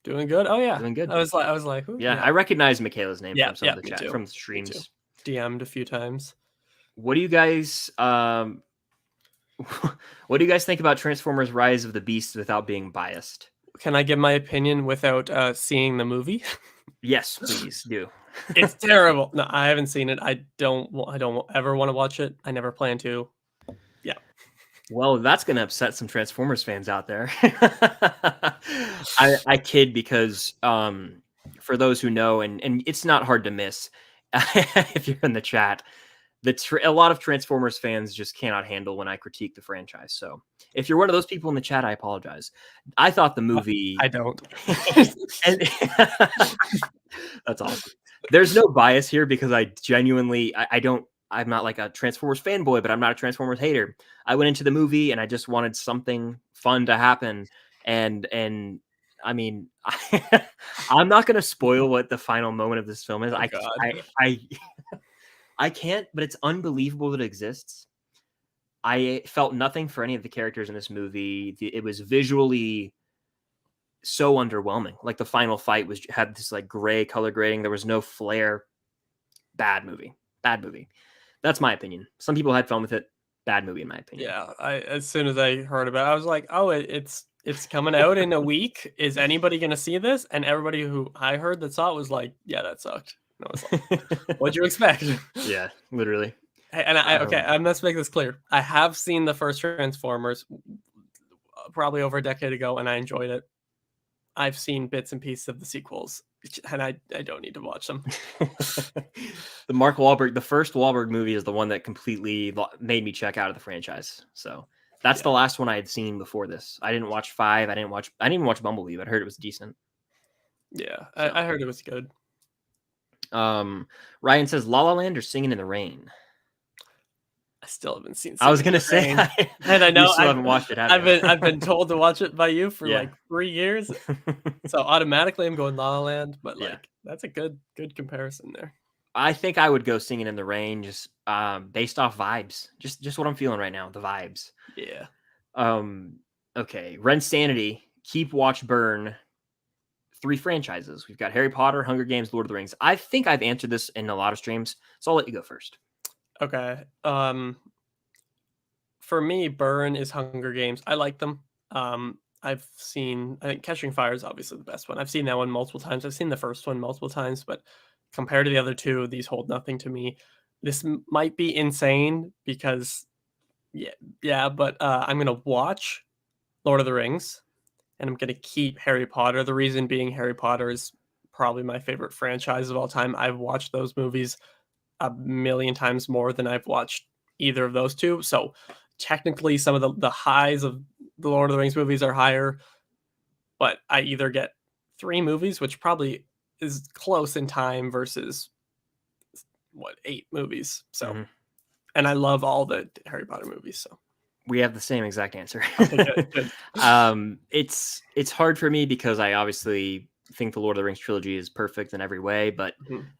S2: Doing good. Oh yeah,
S1: doing good.
S2: I was like,
S1: yeah, I recognize Michaela's name from some of the chat,
S2: too.
S1: from the streams.
S2: DM'd a few times.
S1: What do you guys think about Transformers: Rise of the Beast without being biased?
S2: Can I give my opinion without seeing the movie?
S1: Yes, please do.
S2: It's terrible. No, I haven't seen it. I don't ever want to watch it. I never plan to. Yeah.
S1: Well, that's going to upset some Transformers fans out there. I kid because for those who know, and it's not hard to miss if you're in the chat, a lot of Transformers fans just cannot handle when I critique the franchise. So if you're one of those people in the chat, I apologize. I thought the movie.
S2: I don't.
S1: And that's awesome. There's no bias here because I genuinely, I don't. I'm not like a Transformers fanboy, but I'm not a Transformers hater. I went into the movie and I just wanted something fun to happen, and I mean, I'm not going to spoil what the final moment of this film is. I can't, but it's unbelievable that it exists. I felt nothing for any of the characters in this movie. It was visually so underwhelming. Like the final fight had this like gray color grading. There was no flair. Bad movie. That's my opinion. Some people had fun with it. Bad movie in my opinion.
S2: Yeah, as soon as I heard about it, I was like, oh, it's coming out in a week. Is anybody gonna see this? And everybody who I heard that saw it was like, yeah, that sucked. And I was like, what'd you expect?
S1: Yeah, literally.
S2: And I must make this clear. I have seen the first Transformers probably over a decade ago, and I enjoyed it. I've seen bits and pieces of the sequels, and I don't need to watch them.
S1: The first Wahlberg movie is the one that completely made me check out of the franchise. So that's the last one I had seen before this. I didn't watch 5. I didn't even watch Bumblebee, but I heard it was decent.
S2: Yeah, so. I heard it was good.
S1: Ryan says La La Land or Singing in the Rain.
S2: I still haven't seen.
S1: I was gonna say,
S2: and I know
S1: you still haven't watched it.
S2: I've been told to watch it by you for like 3 years, so automatically I'm going La La Land. But like that's a good comparison there.
S1: I think I would go Singing in the Rain, just based off vibes, just what I'm feeling right now, the vibes.
S2: Yeah.
S1: Okay, Ren Sanity, Keep, Watch, Burn. 3 franchises. We've got Harry Potter, Hunger Games, Lord of the Rings. I think I've answered this in a lot of streams, so I'll let you go first.
S2: Okay. For me, Burn is Hunger Games. I like them. I think Catching Fire is obviously the best one. I've seen that one multiple times. I've seen the first one multiple times, but compared to the other two, these hold nothing to me. This might be insane because, but I'm going to watch Lord of the Rings and I'm going to keep Harry Potter. The reason being Harry Potter is probably my favorite franchise of all time. I've watched those movies a million times more than I've watched either of those two. So technically some of the highs of the Lord of the Rings movies are higher, but I either get 3 movies, which probably is close in time versus 8 movies. So, and I love all the Harry Potter movies. So
S1: we have the same exact answer.
S2: Okay, good.
S1: It's hard for me because I obviously think the Lord of the Rings trilogy is perfect in every way, but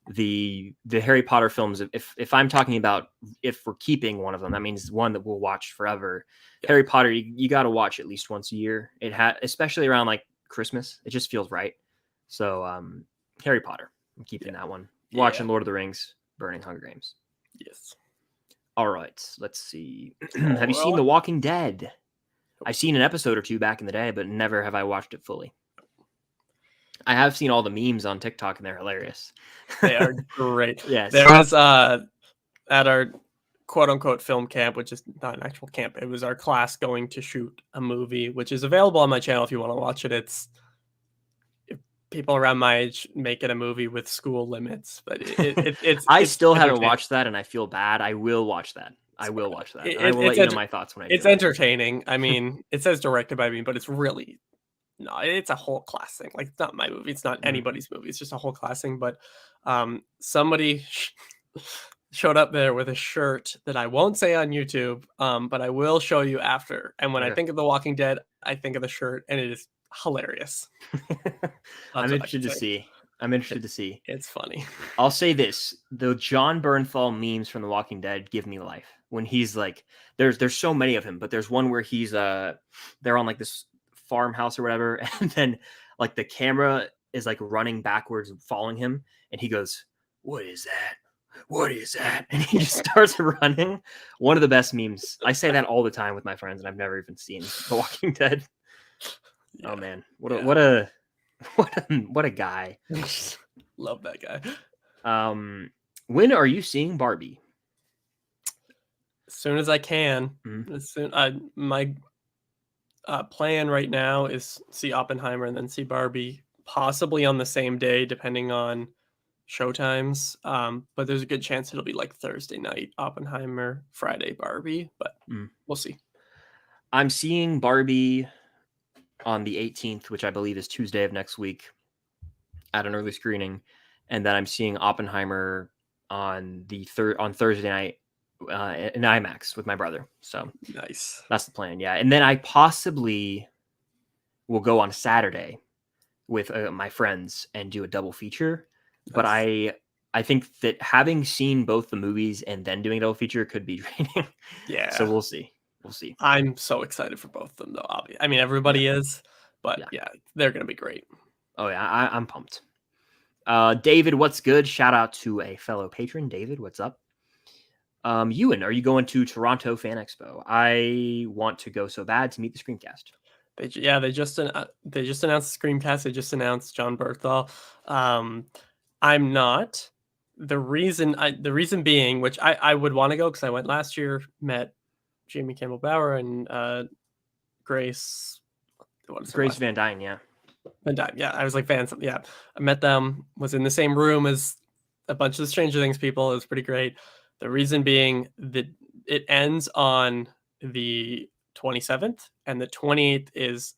S1: the Harry Potter films, if I'm talking about if we're keeping one of them, that means one that we'll watch forever. Yeah. Harry Potter, you got to watch at least once a year. It especially around like Christmas, it just feels right. So Harry Potter, I'm keeping that one. Watching Lord of the Rings, burning Hunger Games.
S2: Yes.
S1: All right, let's see. Have you seen The Walking Dead? I've seen an episode or 2 back in the day, but never have I watched it fully. I have seen all the memes on TikTok, and they're hilarious.
S2: They are great.
S1: Yes.
S2: There was at our quote-unquote film camp, which is not an actual camp. It was our class going to shoot a movie, which is available on my channel if you want to watch it. It's people around my age making a movie with school limits, but it's
S1: I still haven't watched that, and I feel bad. I will watch that. I will watch that. I will let you know my thoughts when I do.
S2: It's entertaining. I mean, it says directed by me, but it's really no. It's a whole class thing. Like, it's not my movie. It's not anybody's movie. It's just a whole class thing. But somebody showed up there with a shirt that I won't say on YouTube, but I will show you after. And when I think of The Walking Dead, I think of the shirt, and it is hilarious.
S1: I'm interested to see.
S2: It's funny.
S1: I'll say this: the John Bernthal memes from The Walking Dead give me life. When he's like, there's so many of him, but there's one where he's they're on like this farmhouse or whatever, and then like the camera is like running backwards and following him, and he goes, "What is that? What is that?" And he just starts running. One of the best memes. I say that all the time with my friends, and I've never even seen The Walking Dead. Yeah. Oh man, what a guy.
S2: Love that guy.
S1: When are you seeing Barbie?
S2: As soon as I can. As soon my plan right now is see Oppenheimer and then see Barbie, possibly on the same day, depending on showtimes. But there's a good chance it'll be like Thursday night Oppenheimer, Friday Barbie, but we'll see.
S1: I'm seeing Barbie on the 18th, which I believe is Tuesday of next week, at an early screening, and then I'm seeing Oppenheimer on Thursday night in IMAX with my brother. So
S2: Nice.
S1: that's the plan. Yeah, and then I possibly will go on Saturday with my friends and do a double feature. Nice. But I think that having seen both the movies and then doing a double feature could be draining.
S2: Yeah.
S1: So we'll see. We'll see.
S2: I'm so excited for both of them, though. Obviously, I mean, everybody is, but yeah, they're gonna be great.
S1: Oh yeah, I'm pumped. David, what's good? Shout out to a fellow patron, David. What's up? Ewan, are you going to Toronto Fan Expo? I want to go so bad to meet the Screencast.
S2: They just announced the Screencast. They just announced John Berthal. I'm not. The reason being, which I would want to go because I went last year, met Jamie Campbell Bower and Grace.
S1: Grace Van Dyne, yeah.
S2: Van Dyne, yeah. I was like fans. Yeah, I met them. Was in the same room as a bunch of the Stranger Things people. It was pretty great. The reason being that it ends on the 27th, and the 28th is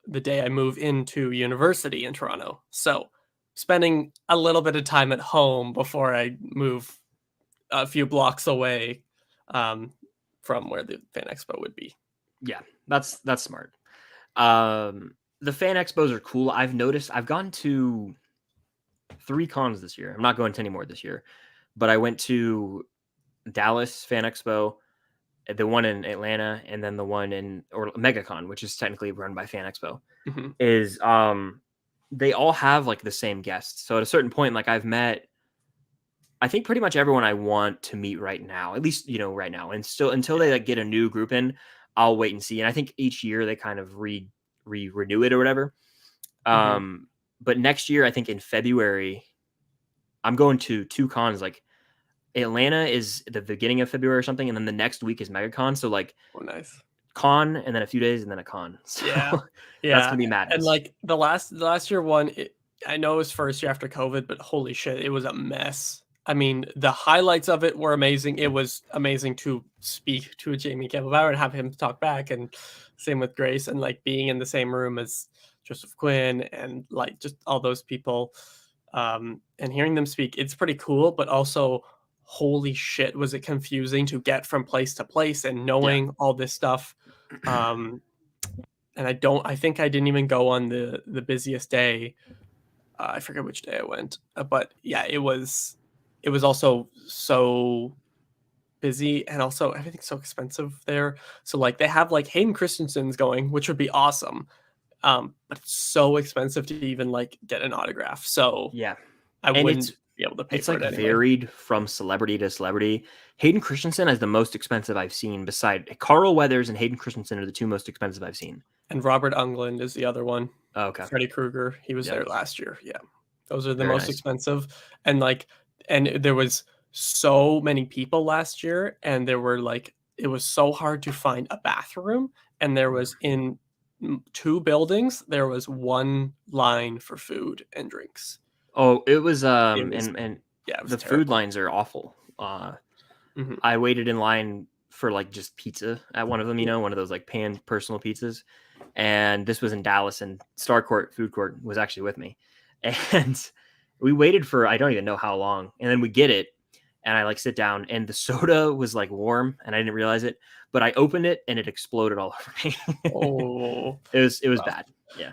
S2: the day I move into university in Toronto. So spending a little bit of time at home before I move a few blocks away from where the Fan Expo would be.
S1: Yeah, that's smart. The Fan Expos are cool. I've noticed I've gone to 3 cons this year. I'm not going to any more this year, but I went to Dallas Fan Expo, the one in Atlanta, and then the one in MegaCon, which is technically run by Fan Expo. Is they all have like the same guests. So at a certain point, like I've met, I think pretty much everyone I want to meet right now, at least right now, and still until they like get a new group in, I'll wait and see. And I think each year they kind of renew it or whatever. But next year, I think in February, I'm going to 2 cons. Like Atlanta is the beginning of February or something, and then the next week is MegaCon. So like,
S2: nice
S1: con, and then a few days, and then a con. So
S2: yeah,
S1: that's gonna be madness.
S2: And like the last year one, I know it was first year after COVID, but holy shit, it was a mess. I mean, the highlights of it were amazing. It was amazing to speak to Jamie Campbell Bower and have him talk back, and same with Grace, and like being in the same room as Joseph Quinn and like just all those people, and hearing them speak. It's pretty cool, but also holy shit, was it confusing to get from place to place and knowing all this stuff. And I think I didn't even go on the busiest day. I forget which day I went, but yeah, it was also so busy, and also everything's so expensive there. So like they have like Hayden Christensen's going, which would be awesome. But it's so expensive to even like get an autograph. So
S1: yeah,
S2: I wouldn't be able to pay for it anyway.
S1: Varied from celebrity to celebrity. Hayden Christensen is the most expensive I've seen. Beside Carl Weathers and Hayden Christensen are the 2 most expensive I've seen.
S2: And Robert Englund is the other one.
S1: Oh, okay.
S2: Freddy Krueger, he was there last year. Yeah, those are the
S1: Very
S2: most expensive. And like, and there was so many people last year, and there were like, it was so hard to find a bathroom, and there was in 2 buildings there was 1 line for food and drinks.
S1: Oh, it was yeah, the
S2: terrible.
S1: Food lines are awful. I waited in line for like just pizza at one of them, one of those like pan personal pizzas. And this was in Dallas, and Star Court Food Court was actually with me. And we waited for, I don't even know how long. And then we get it, and I like sit down, and the soda was like warm, and I didn't realize it, but I opened it and it exploded all over me.
S2: Oh,
S1: it was bad.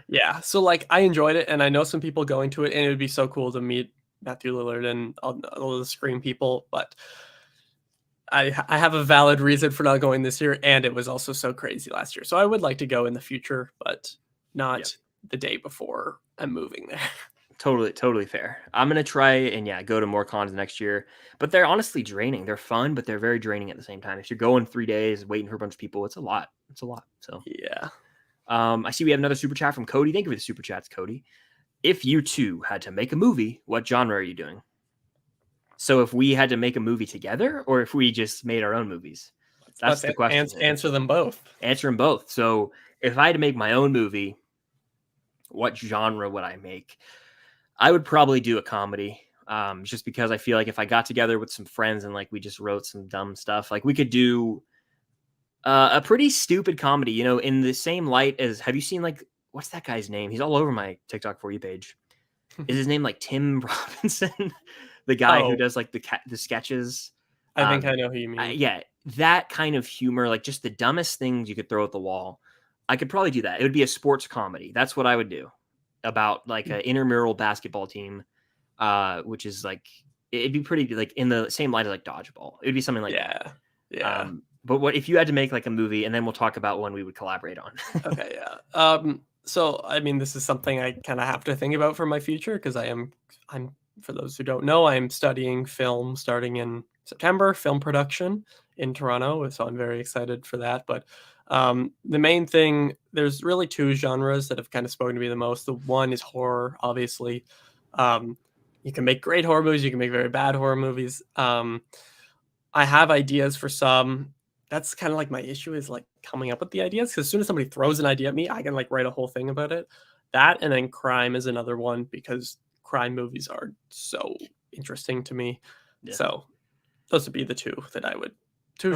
S2: Yeah. So like I enjoyed it, and I know some people going to it, and it would be so cool to meet Matthew Lillard and all the Scream people, but I have a valid reason for not going this year, and it was also so crazy last year. So I would like to go in the future, but not the day before I'm moving there.
S1: Totally fair. I'm going to try and go to more cons next year, but they're honestly draining. They're fun, but they're very draining at the same time. If you're going 3 days waiting for a bunch of people, it's a lot. So
S2: yeah.
S1: I see we have another super chat from Cody. Thank you for the super chats, Cody. If you two had to make a movie, what genre are you doing? So if we had to make a movie together, or if we just made our own movies? That's the question.
S2: Answer them both.
S1: Answer them both. So if I had to make my own movie, what genre would I make? I would probably do a comedy. Just because I feel like if I got together with some friends and like we just wrote some dumb stuff, like we could do a pretty stupid comedy, you know, in the same light as, have you seen like, what's that guy's name? He's all over my TikTok For You page. Is his name like Tim Robinson? The guy who does like the sketches.
S2: I think I know who you mean.
S1: Yeah, that kind of humor, like just the dumbest things you could throw at the wall. I could probably do that. It would be a sports comedy. That's what I would do, about like an intramural basketball team, which is like, it'd be pretty like in the same line as like dodgeball. It would be something like that.
S2: Yeah.
S1: But what if you had to make like a movie, and then we'll talk about one we would collaborate on.
S2: Okay, yeah. So I mean, this is something I kind of have to think about for my future, because I'm for those who don't know, I'm studying film starting in September, film production in Toronto. So I'm very excited for that. But the main thing, there's really two genres that have kind of spoken to me the most. The one is horror, obviously. You can make great horror movies, you can make very bad horror movies. I have ideas for some. That's kind of like my issue, is like coming up with the ideas, because as soon as somebody throws an idea at me, I can like write a whole thing about it. That, and then crime is another one, because crime movies are so interesting to me. Yeah. So those would be the two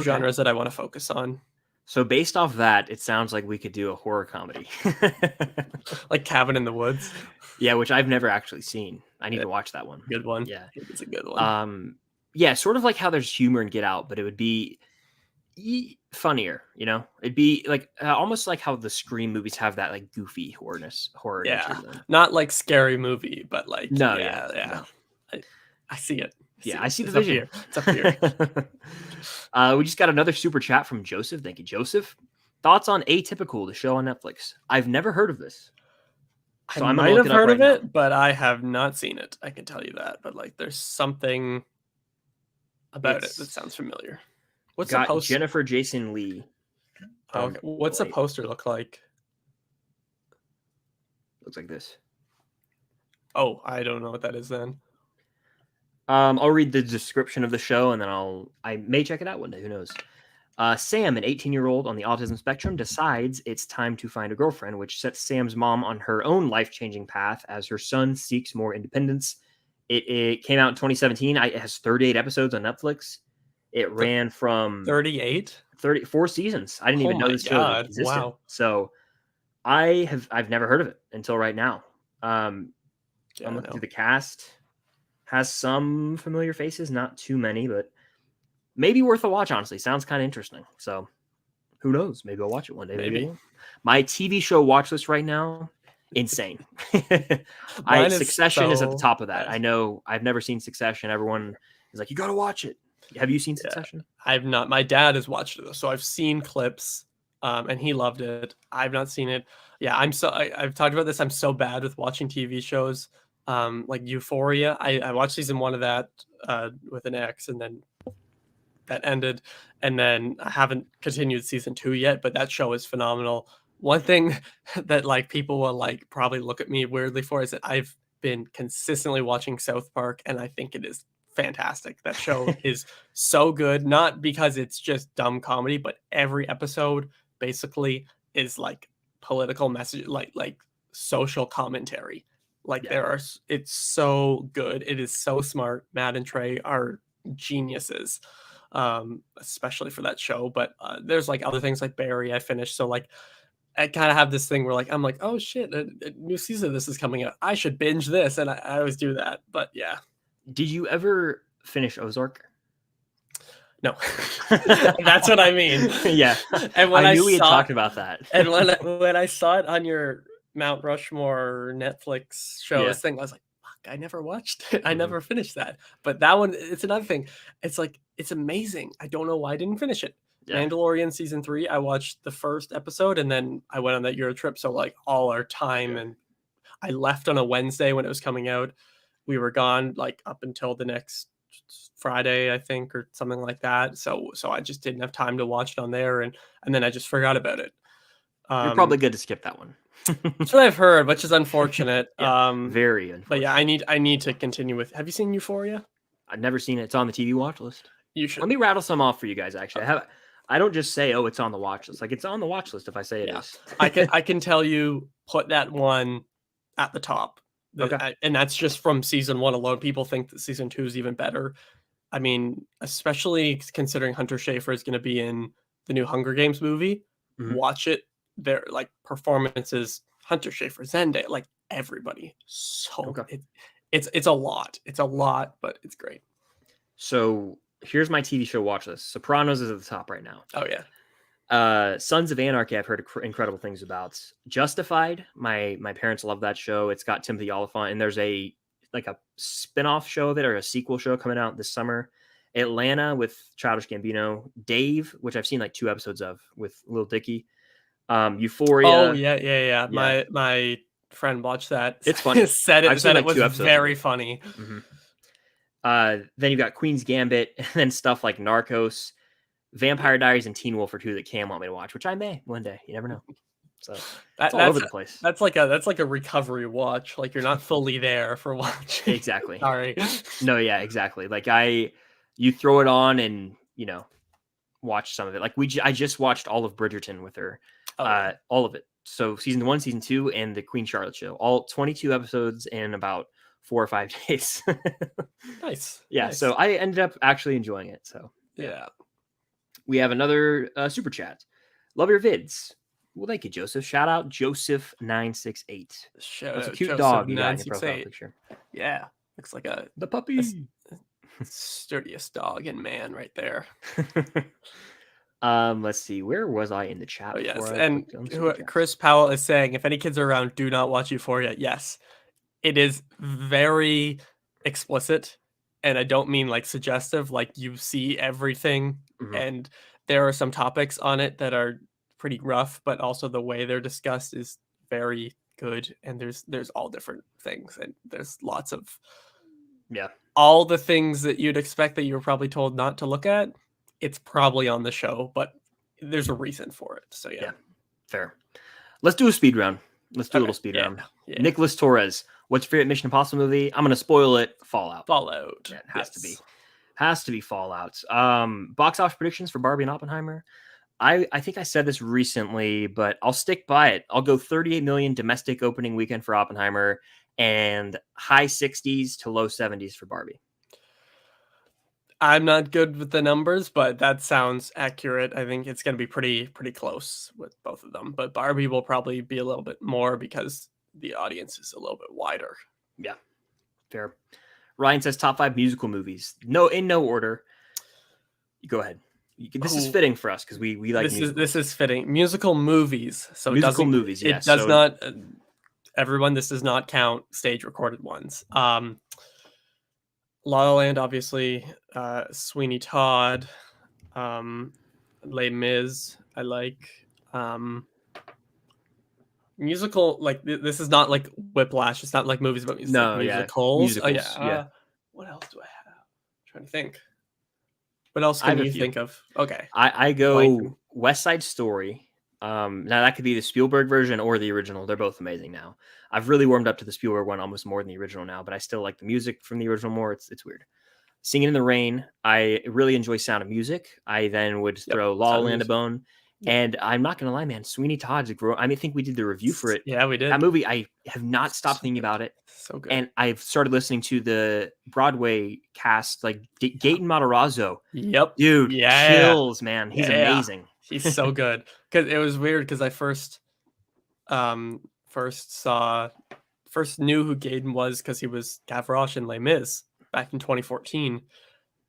S2: genres that I want to focus on.
S1: So based off that, it sounds like we could do a horror comedy.
S2: Like Cabin in the Woods.
S1: Yeah, which I've never actually seen. I need to watch that one.
S2: Good one.
S1: Yeah.
S2: It's a good one.
S1: Yeah, sort of like how there's humor in Get Out, but it would be funnier, you know? It'd be like almost like how the Scream movies have that like goofy horror.
S2: Yeah, not like Scary Movie, but like
S1: no.
S2: I see it.
S1: I see the vision.
S2: It's up here.
S1: We just got another super chat from Joseph. Thank you, Joseph. Thoughts on Atypical, the show on Netflix? I've never heard of this.
S2: So I might have heard of it, but I have not seen it. I can tell you that. But like, there's something about it that sounds familiar. What's the poster?
S1: Jennifer Jason Leigh.
S2: Okay. What's the poster look like?
S1: Looks like this.
S2: Oh, I don't know what that is then.
S1: I'll read the description of the show, and then I may check it out one day. Who knows? Sam, an 18-year-old on the autism spectrum, decides it's time to find a girlfriend, which sets Sam's mom on her own life-changing path as her son seeks more independence. It came out in 2017. It has 38 episodes on Netflix. It ran from 34 seasons. I didn't even know this show existed. Wow. So I've never heard of it until right now. I'm looking through the cast. Has some familiar faces, not too many, but maybe worth a watch, honestly. Sounds kind of interesting. So who knows? Maybe I'll watch it one day. Maybe. My TV show watch list right now, insane. Succession is at the top of that. I know I've never seen Succession. Everyone is like, you got to watch it. Have you seen Succession?
S2: I've not. My dad has watched it, so I've seen clips, and he loved it. I've not seen it. Yeah, I've talked about this. I'm so bad with watching TV shows. Like Euphoria, I watched season 1 of that with an ex, and then that ended, and then I haven't continued season 2 yet, but that show is phenomenal. One thing that like people will like probably look at me weirdly for is that I've been consistently watching South Park, and I think it is fantastic. That show is so good, not because it's just dumb comedy, but every episode basically is like political message, like social commentary. It's so good. It is so smart. Matt and Trey are geniuses, especially for that show. But there's like other things like Barry I finished. So like I kind of have this thing where like I'm like, oh shit, a new season of this is coming out. I should binge this, and I always do that. But yeah.
S1: Did you ever finish Ozark?
S2: No. That's what I mean.
S1: Yeah.
S2: And when
S1: I knew we had talked about that.
S2: And when I saw it on your Mount Rushmore Netflix shows thing, I was like, fuck, I never watched it. I never finished that. But that one, it's another thing. It's like, it's amazing. I don't know why I didn't finish it. Yeah. Mandalorian season 3, I watched the first episode, and then I went on that Euro trip. So like all our time, and I left on a Wednesday when it was coming out. We were gone like up until the next Friday, I think, or something like that. So I just didn't have time to watch it on there, and then I just forgot about it.
S1: You're probably good to skip that one.
S2: That's what I've heard, which is unfortunate.
S1: Very unfortunate.
S2: But yeah, I need to continue with. Have you seen Euphoria?
S1: I've never seen it. It's on the TV watch list.
S2: You should.
S1: Let me rattle some off for you guys. Actually, I don't just say, "Oh, it's on the watch list." Like it's on the watch list if I say it is.
S2: I can tell you, put that one at the top.
S1: Okay.
S2: And that's just from season 1 alone. People think that season 2 is even better. I mean, especially considering Hunter Schafer is going to be in the new Hunger Games movie.
S1: Mhm.
S2: Watch it. Their like performances, Hunter Schafer, Zendaya, like everybody. So
S1: Okay.
S2: it's a lot. It's a lot, but it's great.
S1: So here's my TV show watch list. Sopranos is at the top right now.
S2: Oh yeah.
S1: Sons of Anarchy, I've heard incredible things about. Justified, my parents love that show. It's got Timothy Olyphant, and there's a spin-off show of it, or a sequel show coming out this summer. Atlanta with Childish Gambino. Dave, which I've seen like 2 episodes of with Lil Dicky. Euphoria.
S2: Oh yeah.
S1: Yeah.
S2: My friend watched that.
S1: It's funny.
S2: said
S1: I've seen
S2: it
S1: like
S2: was
S1: 2 episodes of
S2: very
S1: it.
S2: funny.
S1: Then you've got Queen's Gambit, and then stuff like Narcos, Vampire Diaries, and Teen Wolf are 2 that Cam want me to watch, which I may one day. You never know. So it's all over the place.
S2: That's like a recovery watch. Like you're not fully there for watching.
S1: Exactly.
S2: Sorry.
S1: No, yeah, exactly. Like you throw it on and watch some of it. Like I just watched all of Bridgerton with her, all of it. So season 1, season 2, and the Queen Charlotte show, all 22 episodes in about 4 or 5 days.
S2: Nice.
S1: Yeah.
S2: Nice.
S1: So I ended up actually enjoying it. So
S2: yeah.
S1: we have another super chat. Love your vids. Well, thank you, Joseph. Shout out Joseph968. That's a cute
S2: Joseph
S1: dog you got in your profile
S2: 968.
S1: picture.
S2: Yeah. Looks like
S1: The puppy.
S2: sturdiest dog and man right there.
S1: Let's see. Where was I in the chat?
S2: Oh yes,
S1: before I
S2: and
S1: clicked on super chats?
S2: Chris Powell is saying, if any kids are around, do not watch Euphoria. Yes, it is very explicit, and I don't mean like suggestive. Like you see everything, and there are some topics on it that are pretty rough, but also the way they're discussed is very good. And there's all different things, and there's lots of all the things that you'd expect that you were probably told not to look at. It's probably on the show, but there's a reason for it. So yeah.
S1: Fair. Let's do a speed round. Let's do a little speed round.
S2: Yeah.
S1: Nicholas Torres, what's your favorite Mission Impossible movie? I'm gonna spoil it. Fallout.
S2: Yeah,
S1: it has to be. Has to be Fallout. Box office predictions for Barbie and Oppenheimer. I think I said this recently, but I'll stick by it. I'll go 38 million domestic opening weekend for Oppenheimer and high 60s to low 70s for Barbie.
S2: I'm not good with the numbers, but that sounds accurate. I think it's going to be pretty close with both of them. But Barbie will probably be a little bit more because the audience is a little bit wider.
S1: Yeah, fair. Ryan says top 5 musical movies. No, in no order. You go ahead. This is fitting for us because we like
S2: this is fitting. Musical movies. So
S1: musical movies. Yeah,
S2: it does not. Everyone, this does not count stage recorded ones. La La Land, obviously, Sweeney Todd, Les Mis, I like. Musical, like this is not like Whiplash. It's not like movies about music.
S1: No,
S2: musicals.
S1: Yeah, musicals.
S2: What else do I have? I'm trying to think. What else can you think of? Okay,
S1: I go West Side Story. Now that could be the Spielberg version or the original. They're both amazing now. I've really warmed up to the Spielberg one almost more than the original now, but I still like the music from the original more. It's weird. Singing in the Rain. I really enjoy Sound of Music. I then would throw La La Land a bone. And I'm not going to lie, man, Sweeney Todd's I think we did the review for it.
S2: Yeah, we did.
S1: That movie, I have not stopped thinking about it.
S2: So good.
S1: And I've started listening to the Broadway cast, like Gaten Matarazzo.
S2: Yep.
S1: Dude, chills, man. He's amazing.
S2: He's so good. Because it was weird because I first knew who Gaten was because he was Gavroche in Les Mis back in 2014.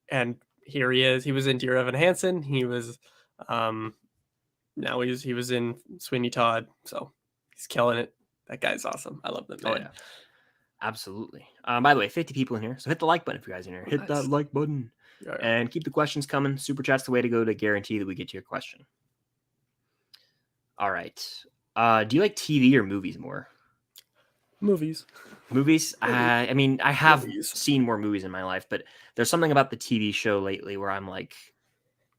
S2: And here he is. He was in Dear Evan Hansen. He was now he was in Sweeney Todd. So he's killing it. That guy's awesome. I love that man.
S1: Oh, yeah. Absolutely. By the way, 50 people in here. So hit the like button if you guys are in here. Hit that like button. And keep the questions coming. Super chat's the way to go to guarantee that we get to your question. All right. Do you like TV or movies more?
S2: Movies.
S1: I mean, I have seen more movies in my life, but there's something about the TV show lately where I'm like,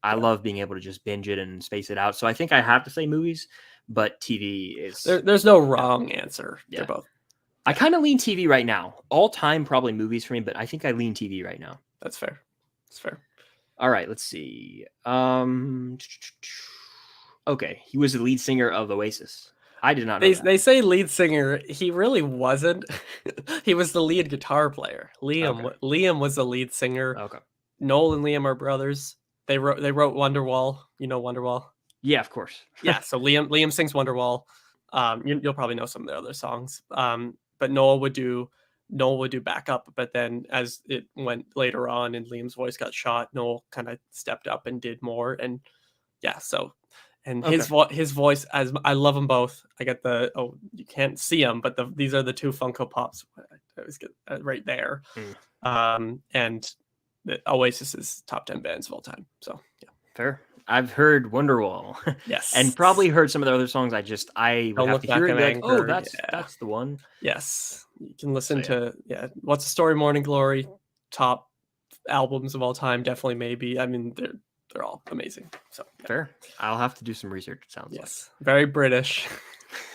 S1: I love being able to just binge it and space it out. So I think I have to say movies, but TV is...
S2: There's no wrong answer.
S1: Yeah.
S2: They're both.
S1: I kind of lean TV right now. All time, probably movies for me, but I think I lean TV right now.
S2: That's fair. That's fair.
S1: All right, let's see. Okay, he was the lead singer of Oasis. I did not know that.
S2: They say lead singer. He really wasn't. He was the lead guitar player. Liam was the lead singer.
S1: Okay.
S2: Noel and Liam are brothers. They wrote Wonderwall. You know Wonderwall?
S1: Yeah, of course.
S2: Yeah. So Liam sings Wonderwall. You'll probably know some of their other songs. But Noel would do backup. But then as it went later on and Liam's voice got shot, Noel kind of stepped up and did more. And yeah, so. And his voice, as I love them both. I get you can't see them, but these are the two Funko Pops. I always get right there. And the Oasis is top 10 bands of all time. So yeah,
S1: fair. I've heard Wonderwall.
S2: Yes,
S1: and probably heard some of the other songs. I would have to hear it. Like, oh, that's the one.
S2: Yes, you can listen to What's the Story, Morning Glory, top albums of all time. Definitely, maybe. I mean, they're all amazing. So yeah.
S1: Fair. I'll have to do some research. It sounds like
S2: very British.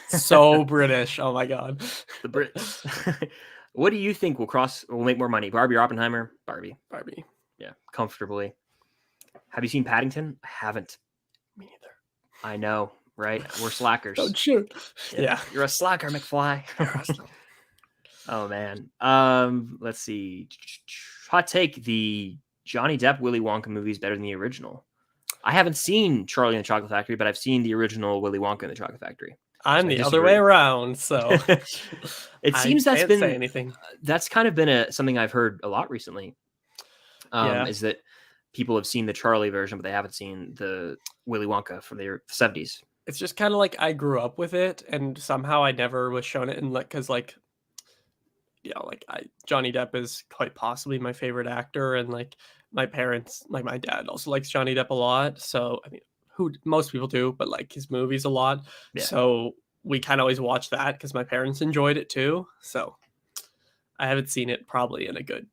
S2: So British. Oh my god,
S1: the Brits. What do you think will make more money? Barbie or Oppenheimer? Barbie. Yeah, comfortably. Have you seen Paddington? I haven't.
S2: Me neither.
S1: I know, right? We're slackers.
S2: Don't shoot. Yeah.
S1: You're a slacker, McFly. Oh man. Let's see. Hot take: the Johnny Depp Willy Wonka movie is better than the original. I haven't seen Charlie and the Chocolate Factory, but I've seen the original Willy Wonka and the Chocolate Factory.
S2: I'm the other way around, so
S1: it seems that's been
S2: say anything.
S1: That's kind of been something I've heard a lot recently. Is that people have seen the Charlie version, but they haven't seen the Willy Wonka from the 70s.
S2: It's just kind of like I grew up with it, and somehow I never was shown it, and because Johnny Depp is quite possibly my favorite actor, and like my parents, like my dad also likes Johnny Depp a lot. So I mean, most people do, but like his movies a lot. Yeah. So we kind of always watch that because my parents enjoyed it too. So I haven't seen it probably in a good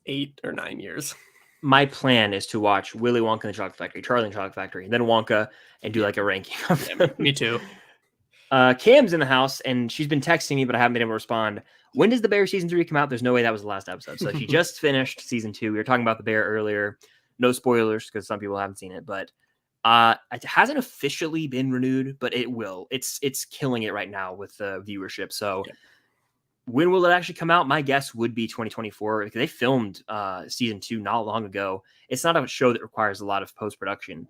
S2: 8 or 9 years.
S1: My plan is to watch Willy Wonka and the Chocolate Factory, Charlie and the Chocolate Factory, then Wonka, and do like a ranking of them.
S2: Me too.
S1: Cam's in the house, and she's been texting me, but I haven't been able to respond. When does The Bear season 3 come out? There's no way that was the last episode. So she just finished season 2. We were talking about The Bear earlier. No spoilers because some people haven't seen it, but it hasn't officially been renewed, but it will. It's killing it right now with the viewership. So when will it actually come out? My guess would be 2024 because they filmed season 2 not long ago. It's not a show that requires a lot of post-production.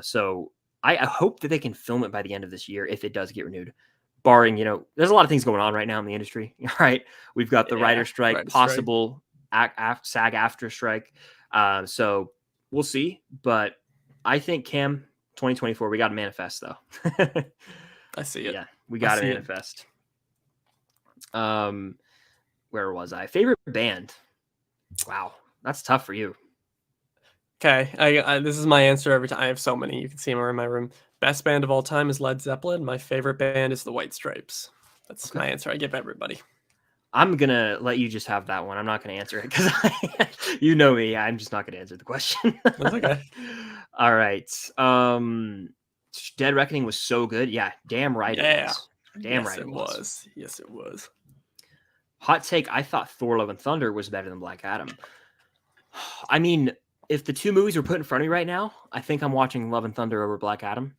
S1: So I hope that they can film it by the end of this year if it does get renewed. Barring, there's a lot of things going on right now in the industry, right? We've got the writer strike, possible SAG-AFTRA strike. So we'll see. But I think Cam 2024, we got to manifest though.
S2: I see it.
S1: Yeah, we got to manifest. Where was I? Favorite band? Wow, that's tough for you.
S2: Okay, this is my answer every time. I have so many. You can see them in my room. Best band of all time is Led Zeppelin. My favorite band is the White Stripes. That's my answer. I give everybody. I'm
S1: going to let you just have that one. I'm not going to answer it because you know me. I'm just not going to answer the question.
S2: That's okay.
S1: All right. Dead Reckoning was so good. Yeah, damn right it was. Damn right it was.
S2: Yes, it was.
S1: Hot take, I thought Thor Love and Thunder was better than Black Adam. I mean, if the two movies were put in front of me right now, I think I'm watching Love and Thunder over Black Adam.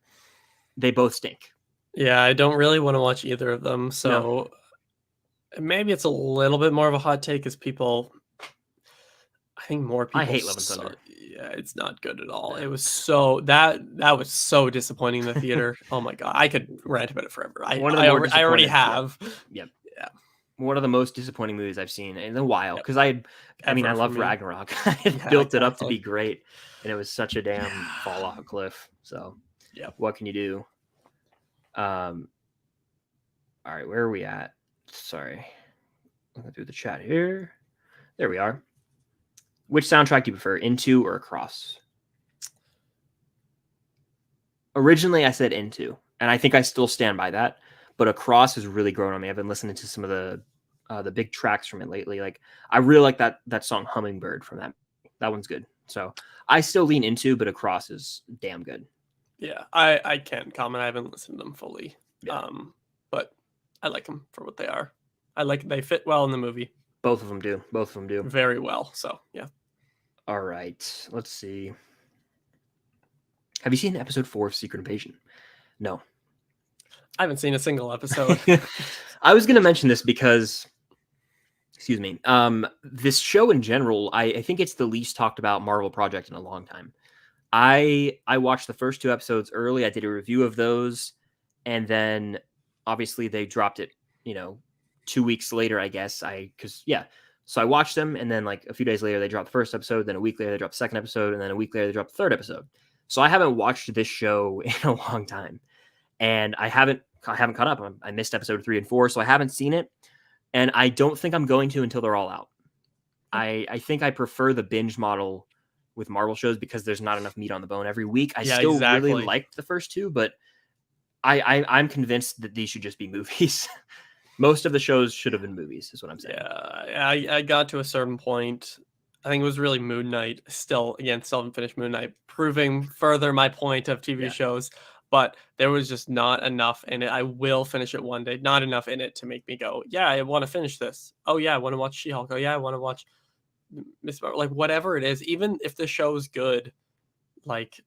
S1: They both stink.
S2: Yeah, I don't really want to watch either of them. So maybe it's a little bit more of a hot take as people. I think more people.
S1: I hate Love and Thunder.
S2: Yeah, it's not good at all. It was so that was so disappointing in the theater. Oh my god, I could rant about it forever. I already have.
S1: Yep. Yeah. One of the most disappointing movies I've seen in a while because I love Ragnarok. I built it up to be great, and it was such a damn fall off a cliff. So, what can you do? All right, where are we at? Sorry, I'm going through the chat here. There we are. Which soundtrack do you prefer, Into or Across? Originally, I said Into, and I think I still stand by that. But Across has really grown on me. I've been listening to some of the big tracks from it lately. Like I really like that song Hummingbird from that. That one's good. So I still lean Into, but Across is damn good.
S2: Yeah, I can't comment. I haven't listened to them fully. Yeah. But I like them for what they are. They fit well in the movie.
S1: Both of them do.
S2: Very well. So yeah.
S1: All right. Let's see. Have you seen episode 4 of Secret Invasion? No.
S2: I haven't seen a single episode.
S1: I was going to mention this because, excuse me, this show in general, I think it's the least talked about Marvel project in a long time. I watched the first 2 episodes early. I did a review of those, and then obviously they dropped it, 2 weeks later, I guess. So I watched them, and then like a few days later they dropped the first episode, then a week later they dropped the second episode, and then a week later they dropped the 3rd episode. So I haven't watched this show in a long time, and I haven't caught up. I missed episode 3 and 4, so I haven't seen it, and I don't think I'm going to until they're all out. I think I prefer the binge model with Marvel shows because there's not enough meat on the bone every week. I still really liked the first 2, but I'm convinced that these should just be movies. Most of the shows should have been movies, is what I'm saying.
S2: Yeah, I got to a certain point. I think it was really Moon Knight. Still haven't finished Moon Knight, proving further my point of TV shows. But there was just not enough in it. I will finish it one day. Not enough in it to make me go, yeah, I want to finish this. Oh yeah, I want to watch She-Hulk. Oh yeah, I want to watch Miss Marvel. Like whatever it is, even if the show's good, like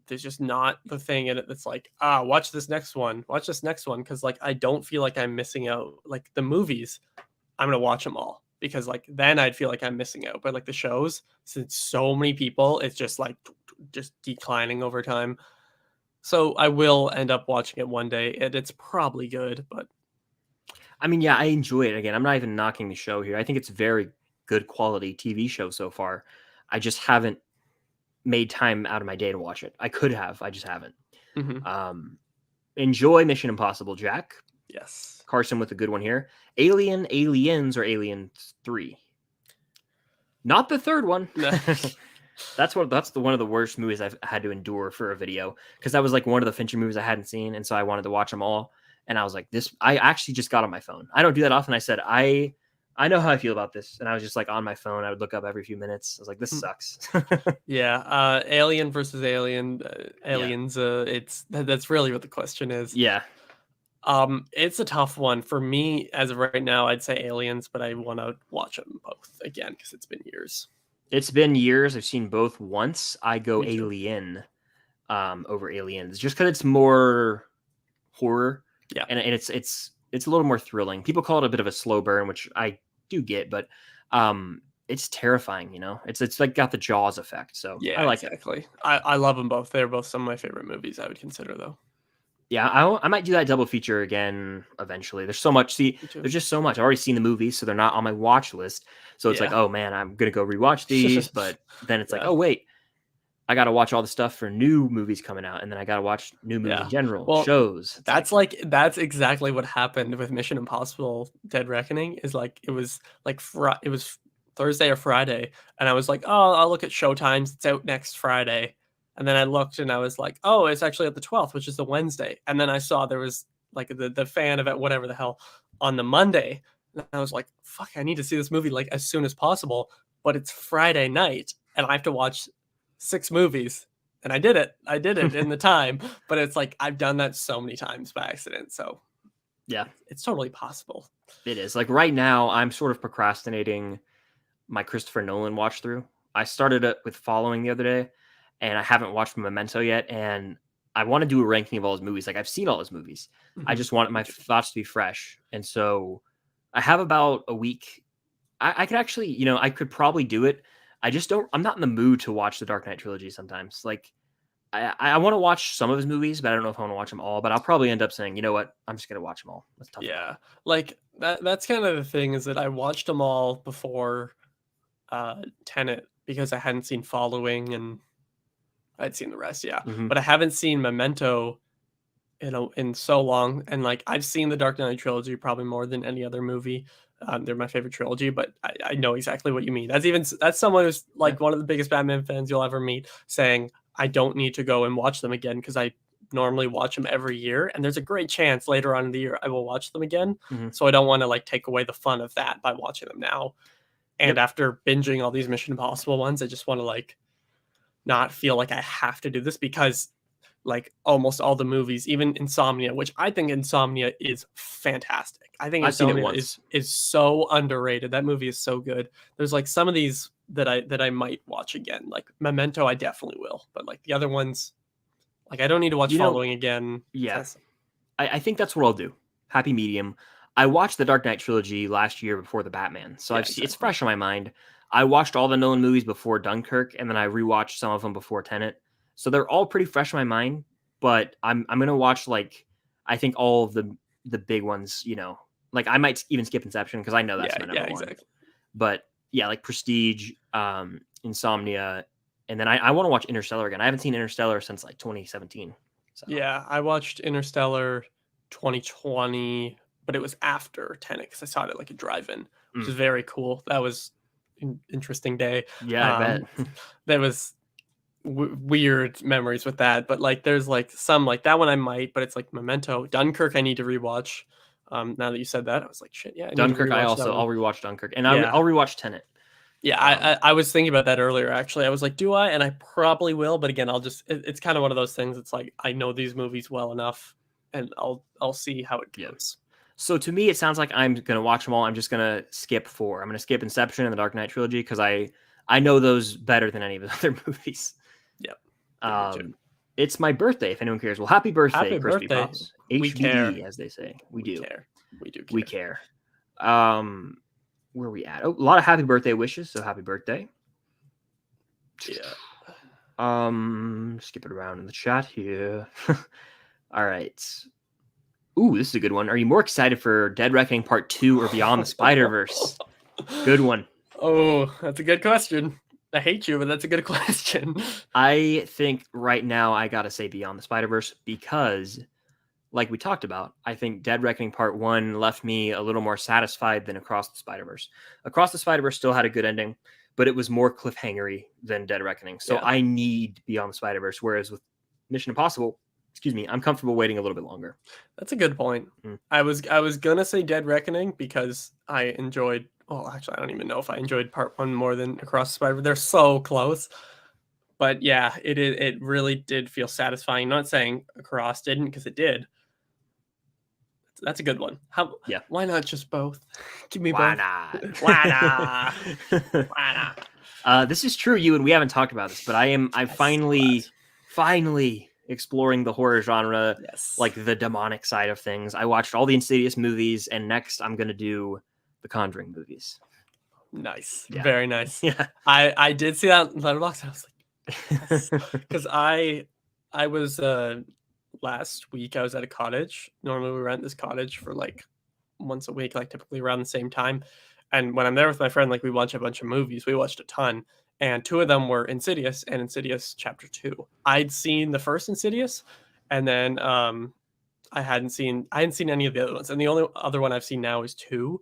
S2: there's just not the thing in it that's like, watch this next one, because like I don't feel like I'm missing out. Like the movies, I'm gonna watch them all because like then I'd feel like I'm missing out. But like the shows, since so many people, it's just like just declining over time. So I will end up watching it one day, and it's probably good. But
S1: I mean, yeah, I enjoy it. Again, I'm not even knocking the show here. I think it's very good quality TV show so far. I just haven't made time out of my day to watch it. I could have, I just haven't. Enjoy Mission Impossible, Jack.
S2: Yes.
S1: Carson with a good one here. Aliens, or Aliens 3? Not the 3rd one. That's one of the worst movies I've had to endure for a video, because that was like one of the Fincher movies I hadn't seen, and so I wanted to watch them all. And I was like, I actually just got on my phone. I don't do that often. I said, I know how I feel about this. And I was just like on my phone. I would look up every few minutes. I was like, this sucks.
S2: Yeah. Alien versus Alien. Aliens. That's really what the question is.
S1: Yeah.
S2: It's a tough one for me as of right now. I'd say Aliens, but I want to watch them both again because it's been years.
S1: It's been years. I've seen both once. I go Alien over Aliens just because it's more horror.
S2: Yeah.
S1: And it's a little more thrilling. People call it a bit of a slow burn, which I do get, but it's terrifying, It's like got the Jaws effect. So
S2: yeah,
S1: I like
S2: it. I love them both. They're both some of my favorite movies I would consider, though.
S1: Yeah, I might do that double feature again eventually. There's so much. There's just so much. I've already seen the movies, so they're not on my watch list. So it's like, oh man, I'm gonna go rewatch these. But then it's like, oh wait, I gotta watch all the stuff for new movies coming out, and then I gotta watch new movies in general, shows.
S2: That's exactly what happened with Mission Impossible: Dead Reckoning. Is like it was Thursday or Friday, and I was like, oh, I'll look at showtimes. It's out next Friday. And then I looked and I was like, oh, it's actually at the 12th, which is the Wednesday. And then I saw there was like the fan event, whatever the hell, on the Monday. And I was like, fuck, I need to see this movie like as soon as possible. But it's Friday night and I have to watch 6 movies. And I did it in the time. But it's like I've done that so many times by accident. So
S1: yeah,
S2: it's totally possible.
S1: It is. Like right now, I'm sort of procrastinating my Christopher Nolan watch through. I started it with Following the other day. And I haven't watched Memento yet, and I want to do a ranking of all his movies. Like I've seen all his movies. I just want my thoughts to be fresh, and so I have about a week. I could actually, I could probably do it. I just don't. I'm not in the mood to watch the Dark Knight trilogy sometimes. Like I want to watch some of his movies, but I don't know if I want to watch them all. But I'll probably end up saying, you know what, I'm just gonna watch them all. That's tough.
S2: Yeah, like that's kind of the thing is that I watched them all before Tenet because I hadn't seen Following and. I'd seen the rest, yeah. But I haven't seen Memento in so long. And like I've seen the Dark Knight trilogy probably more than any other movie. They're my favorite trilogy, but I know exactly what you mean. That's someone who's like one of the biggest Batman fans you'll ever meet saying, I don't need to go and watch them again because I normally watch them every year. And there's a great chance later on in the year I will watch them again. So I don't want to like take away the fun of that by watching them now. And after binging all these Mission Impossible ones, I just want to like not feel like I have to do this because like almost all the movies, even Insomnia, which I think Insomnia is fantastic. I think Insomnia is so underrated. That movie is so good. There's like some of these that I might watch again. Like Memento, I definitely will. But like the other ones, like I don't need to watch Following again.
S1: Yeah. I think that's what I'll do. Happy medium. I watched the Dark Knight trilogy last year before the Batman, so it's fresh on my mind. I watched all the Nolan movies before Dunkirk, and then I rewatched some of them before Tenet. So they're all pretty fresh in my mind. But I'm gonna watch like I think all of the big ones. You know, like I might even skip Inception because I know that's my number one. Exactly. But yeah, like Prestige, Insomnia, and then I want to watch Interstellar again. I haven't seen Interstellar since like 2017. So.
S2: Yeah, I watched Interstellar 2020, but it was after Tenet because I saw it at like a drive-in, which is very cool. That was an interesting day.
S1: Yeah, I bet.
S2: There was weird memories with that, but like there's like some like that one I might, but it's like Memento. Dunkirk I need to rewatch. Now that you said that, I was like, shit, yeah.
S1: Dunkirk, I'll rewatch Dunkirk, and I'll rewatch Tenet.
S2: Yeah, I was thinking about that earlier, actually. I was like, do I? And I probably will, but again, it's kind of one of those things. It's like, I know these movies well enough, and I'll see how it goes.
S1: Yeah. So to me, it sounds like I'm going to watch them all. I'm just going to skip 4. I'm going to skip Inception and the Dark Knight trilogy because I know those better than any of the other movies.
S2: Yep.
S1: It's my birthday, if anyone cares. Well, happy birthday, Crispy Pops. HBD, as they say. We do.
S2: We do care.
S1: We care. Where are we at? Oh, a lot of happy birthday wishes, so happy birthday.
S2: Yeah.
S1: Skip it around in the chat here. All right. Ooh, this is a good one. Are you more excited for Dead Reckoning Part 2 or Beyond the Spider-Verse? Good one.
S2: Oh, that's a good question. I hate you, but that's a good question.
S1: I think right now I gotta say Beyond the Spider-Verse because, like we talked about, I think Dead Reckoning Part 1 left me a little more satisfied than Across the Spider-Verse. Across the Spider-Verse still had a good ending, but it was more cliffhangery than Dead Reckoning. So I need Beyond the Spider-Verse, whereas with Mission Impossible, I'm comfortable waiting a little bit longer.
S2: That's a good point. I was gonna say Dead Reckoning because I enjoyed. Well, actually, I don't even know if I enjoyed Part 1 more than Across the Spider-Verse. They're so close. But yeah, it really did feel satisfying. Not saying Across didn't, because it did. That's a good one. Why not just both? Give me both.
S1: Why not? This is true, Ewan. We haven't talked about this, but I'm finally exploring the horror genre, like the demonic side of things. I watched all the Insidious movies, and next I'm gonna do the Conjuring movies.
S2: Nice. Yeah. Very nice. Yeah. I did see that on Letterboxd. I was like, yes. Because I was last week I was at a cottage. Normally we rent this cottage for like once a week, like typically around the same time. And when I'm there with my friend, like we watch a bunch of movies. We watched a ton. And 2 of them were Insidious and Insidious Chapter 2. I'd seen the first Insidious, and then I hadn't seen any of the other ones. And the only other one I've seen now is 2.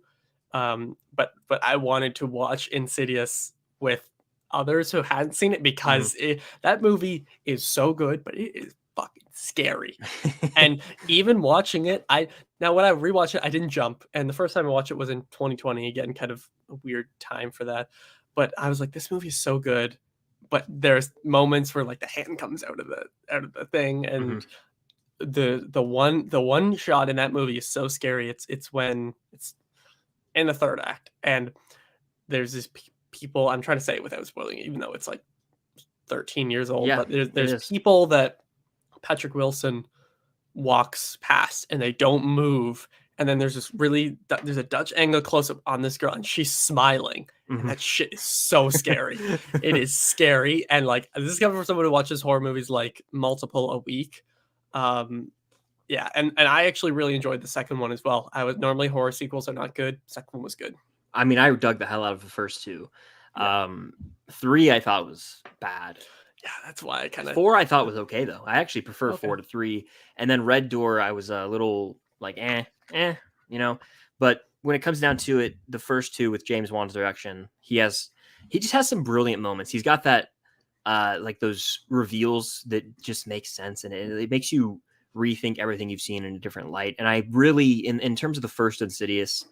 S2: But I wanted to watch Insidious with others who hadn't seen it because that movie is so good, but it is fucking scary. And even watching it, now when I rewatch it, I didn't jump. And the first time I watched it was in 2020. Again, kind of a weird time for that. But I was like, this movie is so good. But there's moments where like the hand comes out of the thing, and the one shot in that movie is so scary. It's when it's in the third act, and there's this people. I'm trying to say it without spoiling it, even though it's like 13 years old. But there's people that Patrick Wilson walks past, and they don't move. And then there's a Dutch angle close up on this girl, and she's smiling. And that shit is so scary. It is scary. And like, this is coming from someone who watches horror movies like multiple a week. Yeah. And I actually really enjoyed the second one as well. Normally horror sequels are not good. Second one was good.
S1: I mean, I dug the hell out of the first 2. 3 I thought was bad.
S2: Yeah, that's why I kind of
S1: 4 I thought was okay though. I actually prefer 4 to 3. And then Red Door, I was a little like you know. But when it comes down to it, the first 2 with James Wan's direction, he just has some brilliant moments. He's got that like those reveals that just make sense, and it makes you rethink everything you've seen in a different light. And I really, in terms of the first Insidious,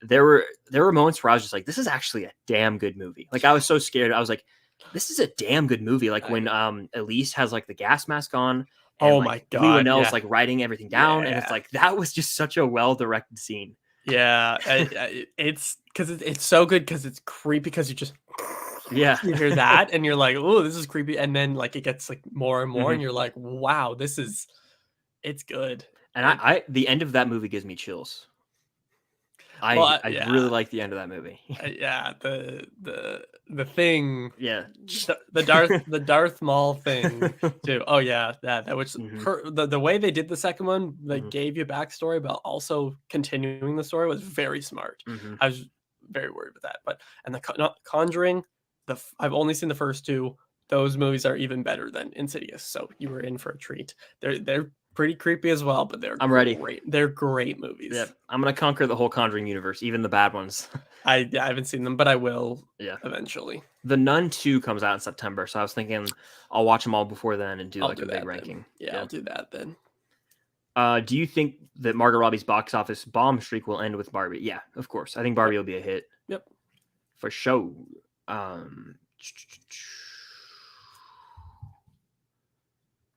S1: there were moments where I was just like, this is actually a damn good movie. Like I was so scared. I was like, this is a damn good movie. Like when Elise has like the gas mask on. And,
S2: oh my god!
S1: Lee Winnell's like writing everything down, and it's like that was just such a well-directed scene.
S2: Yeah, it's because it's so good because it's creepy because you just you hear that and you're like, oh, this is creepy, and then like it gets like more and more, and you're like, wow, it's good.
S1: And I the end of that movie gives me chills. I really like the end of that movie.
S2: Yeah, the thing.
S1: Yeah,
S2: the Darth Maul thing too. Oh yeah, that was the way they did the second one. They gave you backstory, but also continuing the story was very smart. I was very worried with that, but and the Conjuring, I've only seen the first two. Those movies are even better than Insidious, so you were in for a treat. They're pretty creepy as well, but
S1: I'm ready.
S2: Great. They're great movies.
S1: Yeah, I'm gonna conquer the whole Conjuring universe, even the bad ones.
S2: I haven't seen them, but I will. Yeah, eventually.
S1: The Nun 2 comes out in September, so I was thinking I'll watch them all before then and do a big ranking.
S2: Yeah, I'll do that then.
S1: Do you think that Margot Robbie's box office bomb streak will end with Barbie? Yeah, of course. I think Barbie will be a hit.
S2: Yep,
S1: for sure.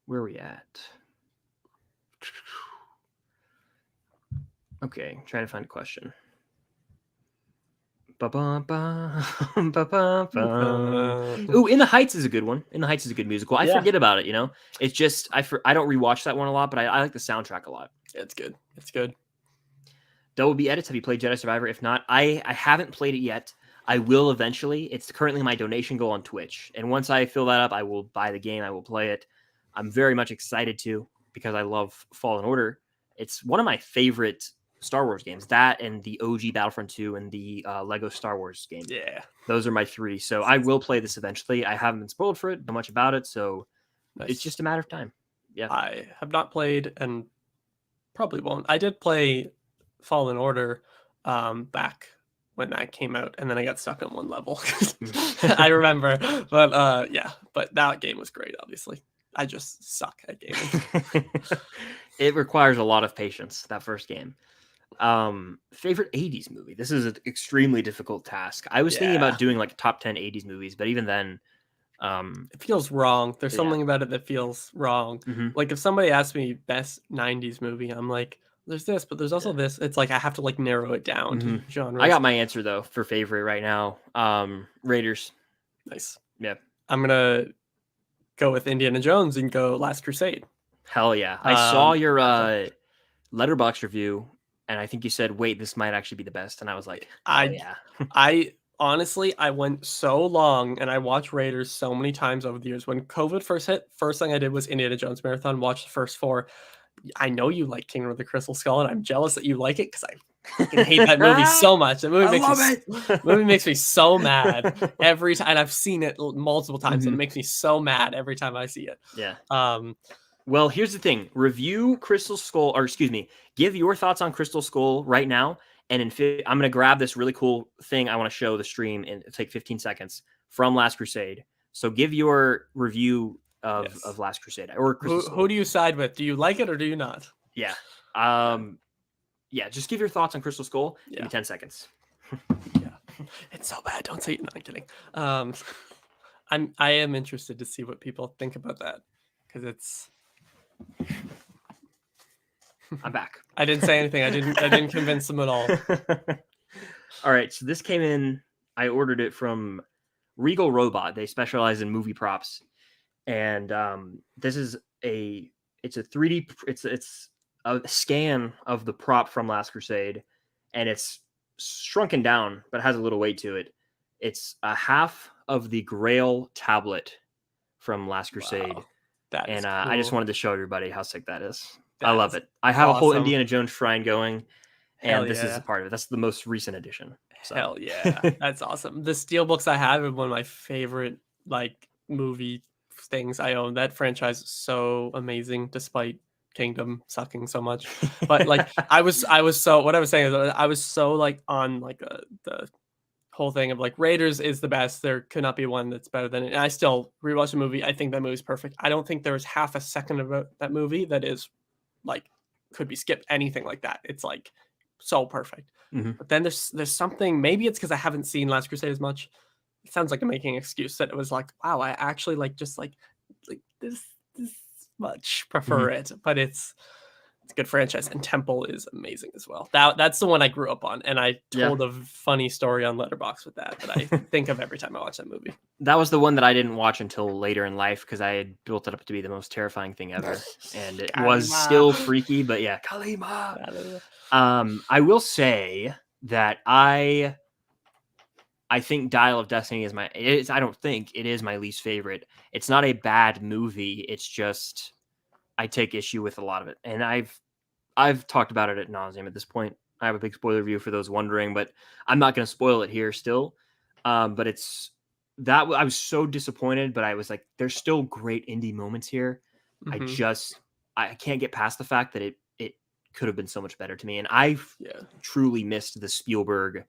S1: Where are we at? Okay, trying to find a question. Ooh, In the Heights is a good one. In the Heights is a good musical. I forget about it, It's just I don't rewatch that one a lot, but I like the soundtrack a lot.
S2: Yeah, it's good. It's good.
S1: Double B edits. Have you played Jedi Survivor? If not, I haven't played it yet. I will eventually. It's currently my donation goal on Twitch, and once I fill that up, I will buy the game. I will play it. I'm very much excited to because I love Fallen Order. It's one of my favorite Star Wars games, that and the OG Battlefront 2 and the Lego Star Wars game.
S2: Yeah.
S1: Those are my three. So I will play this eventually. I haven't been spoiled for it, know much about it, so It's just a matter of time. Yeah.
S2: I have not played and probably won't. I did play Fallen Order back when that came out, and then I got stuck on one level. I remember. But but that game was great, obviously. I just suck at gaming.
S1: It requires a lot of patience, that first game. Favorite 80s movie. This is an extremely difficult task. I was thinking about doing like top 10 80s movies, but even then,
S2: it feels wrong. There's something about it that feels wrong. Like if somebody asks me best 90s movie, I'm like, there's this, but there's also this. It's like I have to like narrow it down to genres.
S1: I got my answer though for favorite right now. Raiders.
S2: Nice.
S1: Yeah.
S2: I'm gonna go with Indiana Jones and go Last Crusade.
S1: Hell yeah. I saw your Letterboxd review, and I think you said, wait, this might actually be the best. And I was like, yeah.
S2: I honestly, I went so long and I watched Raiders so many times over the years. When COVID first hit, first thing I did was Indiana Jones Marathon, watched the first 4. I know you like Kingdom of the Crystal Skull, and I'm jealous that you like it because I fucking hate that movie so much. That movie makes me so mad every time. And I've seen it multiple times, and it makes me so mad every time I see it.
S1: Yeah. Well, here's the thing. Review Crystal Skull, or excuse me, give your thoughts on Crystal Skull right now. And I'm going to grab this really cool thing I want to show the stream, and it'll take 15 seconds from Last Crusade. So give your review of Last Crusade or Crystal Skull.
S2: Who do you side with? Do you like it or do you not?
S1: Yeah. Just give your thoughts on Crystal Skull. Give me 10 seconds.
S2: Yeah. It's so bad. Don't say it. No, I'm kidding. I am interested to see what people think about that, because it's...
S1: I'm back.
S2: I didn't say anything. I didn't convince them at all.
S1: All right. So this came in. I ordered it from Regal Robot. They specialize in movie props, and this is it's a 3D. It's a scan of the prop from Last Crusade, and it's shrunken down, but has a little weight to it. It's a half of the Grail tablet from Last Crusade. Wow. And cool. I just wanted to show everybody how sick that is. I love it. I have a whole Indiana Jones shrine going, and this is a part of it. That's the most recent edition. So.
S2: Hell yeah. That's awesome. The Steelbooks I have are one of my favorite movie things I own. That franchise is so amazing, despite Kingdom sucking so much. But I was so, what I was saying is I was so on the whole thing of Raiders is the best. There could not be one that's better than it. And I still rewatch the movie. I think that movie's perfect. I don't think there's half a second of that movie that is could be skipped, anything like that. It's so perfect. But then there's something, maybe it's because I haven't seen Last Crusade as much. It sounds like I'm making an excuse, that it was wow, I actually this much prefer it. But it's It's a good franchise, and Temple is amazing as well. That's the one I grew up on, and I told a funny story on Letterboxd with that I think of every time I watch that movie.
S1: That was the one that I didn't watch until later in life because I had built it up to be the most terrifying thing ever, and it was still freaky. But yeah, Kalima. I will say that I think Dial of Destiny is I don't think it is my least favorite. It's not a bad movie. It's just I take issue with a lot of it, and I've talked about it ad nauseum at this point. I have a big spoiler review for those wondering, but I'm not going to spoil it here still. But it's that I was so disappointed, but I was like, there's still great indie moments here. I can't get past the fact that it could have been so much better to me, and I've truly missed the Spielberg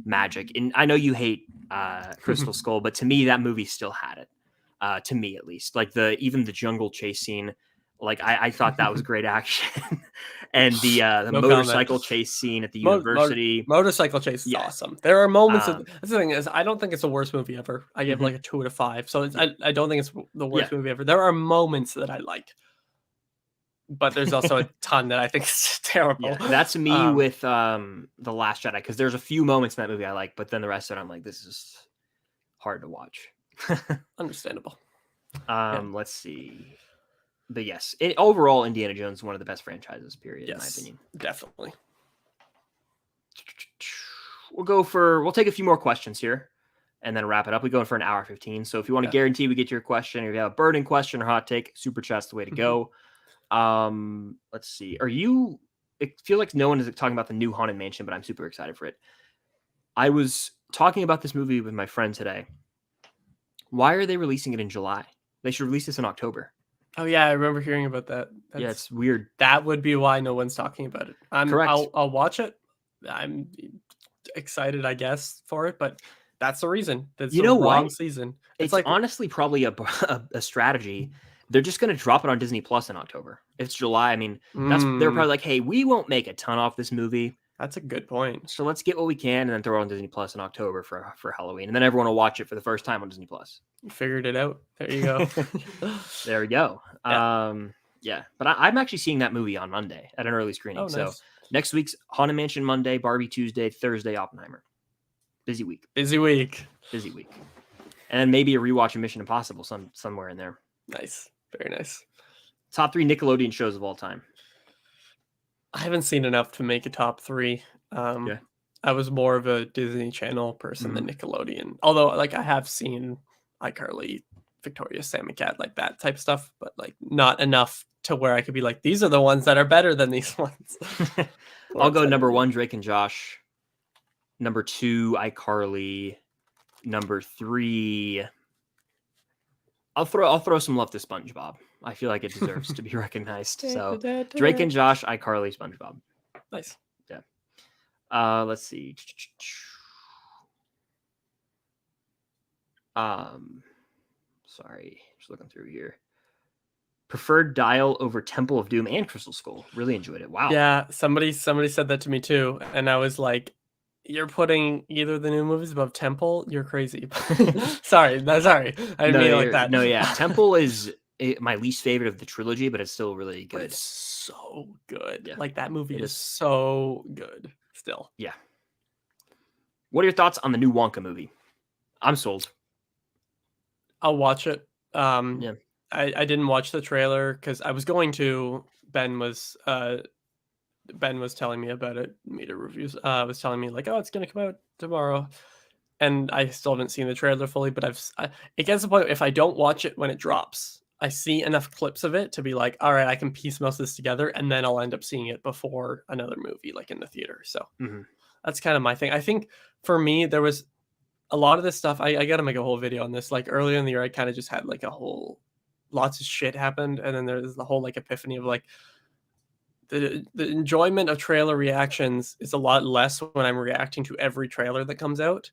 S1: magic. And I know you hate Crystal Skull, but to me that movie still had it. To me at least, like even the jungle chase scene, like I thought that was great action. And the motorcycle chase scene at the university.
S2: Motorcycle chase is awesome. There are moments that's the thing is I don't think it's the worst movie ever. I give like a 2 out of 5. So I don't think it's the worst movie ever. There are moments that I like, but there's also a ton that I think is terrible.
S1: Yeah, that's me with The Last Jedi, because there's a few moments in that movie I like, but then the rest of it I'm like, this is hard to watch.
S2: Understandable.
S1: Let's see. But yes, overall, Indiana Jones is one of the best franchises, period, in my opinion.
S2: Definitely.
S1: We'll take a few more questions here and then wrap it up. We go for an hour 15. So if you want to guarantee we get to your question, or if you have a burning question or hot take, super chat's the way to go. Let's see. It feels like no one is talking about the new Haunted Mansion, but I'm super excited for it. I was talking about this movie with my friend today. Why are they releasing it in July? They should release this in October.
S2: Oh yeah, I remember hearing about that.
S1: It's weird.
S2: That would be why no one's talking about it.
S1: Correct.
S2: I'll watch it. I'm excited, I guess, for it, but that's the reason. That's the wrong season.
S1: It's like honestly probably a strategy. They're just going to drop it on Disney Plus in October. If it's July, I mean, they're probably like, hey, we won't make a ton off this movie.
S2: That's a good point.
S1: So let's get what we can and then throw it on Disney Plus in October for Halloween. And then everyone will watch it for the first time on Disney Plus.
S2: You figured it out. There you go.
S1: There we go. Yeah. But I'm actually seeing that movie on Monday at an early screening.
S2: Nice.
S1: So next week's Haunted Mansion Monday, Barbie Tuesday, Thursday, Oppenheimer. Busy week.
S2: Busy week.
S1: And maybe a rewatch of Mission Impossible somewhere in there.
S2: Nice. Very nice.
S1: Top 3 Nickelodeon shows of all time.
S2: I haven't seen enough to make a top 3. I was more of a Disney Channel person than Nickelodeon. Although, like, I have seen iCarly, Victoria's Sammy Cat, like that type of stuff, but like not enough to where I could be like, these are the ones that are better than these ones.
S1: I'll go number 1, Drake and Josh. Number 2, iCarly. Number 3, I'll throw some love to SpongeBob. I feel like it deserves to be recognized. So Drake and Josh, iCarly, SpongeBob.
S2: Nice.
S1: Yeah. Let's see. Sorry, just looking through here. Preferred Dial over Temple of Doom and Crystal Skull. Really enjoyed it. Wow.
S2: Yeah, somebody said that to me too, and I was like, "You're putting either of the new movies above Temple? You're crazy." sorry. I didn't mean it like that.
S1: No, yeah. Temple is my least favorite of the trilogy, but it's still really good.
S2: But it's so good.
S1: Yeah.
S2: Like that movie is so good. Still.
S1: Yeah. What are your thoughts on the new Wonka movie? I'm sold.
S2: I'll watch it.
S1: Yeah.
S2: I didn't watch the trailer because I was going to. Ben was telling me about it. Media reviews. Was telling me like, oh, it's gonna come out tomorrow, and I still haven't seen the trailer fully. But it gets to the point if I don't watch it when it drops, I see enough clips of it to be like, all right, I can piece most of this together, and then I'll end up seeing it before another movie, like in the theater. So that's kind of my thing. I think for me, there was a lot of this stuff. I got to make a whole video on this. Like earlier in the year, I kind of just had like lots of shit happened, and then there's the whole like epiphany of like the enjoyment of trailer reactions is a lot less when I'm reacting to every trailer that comes out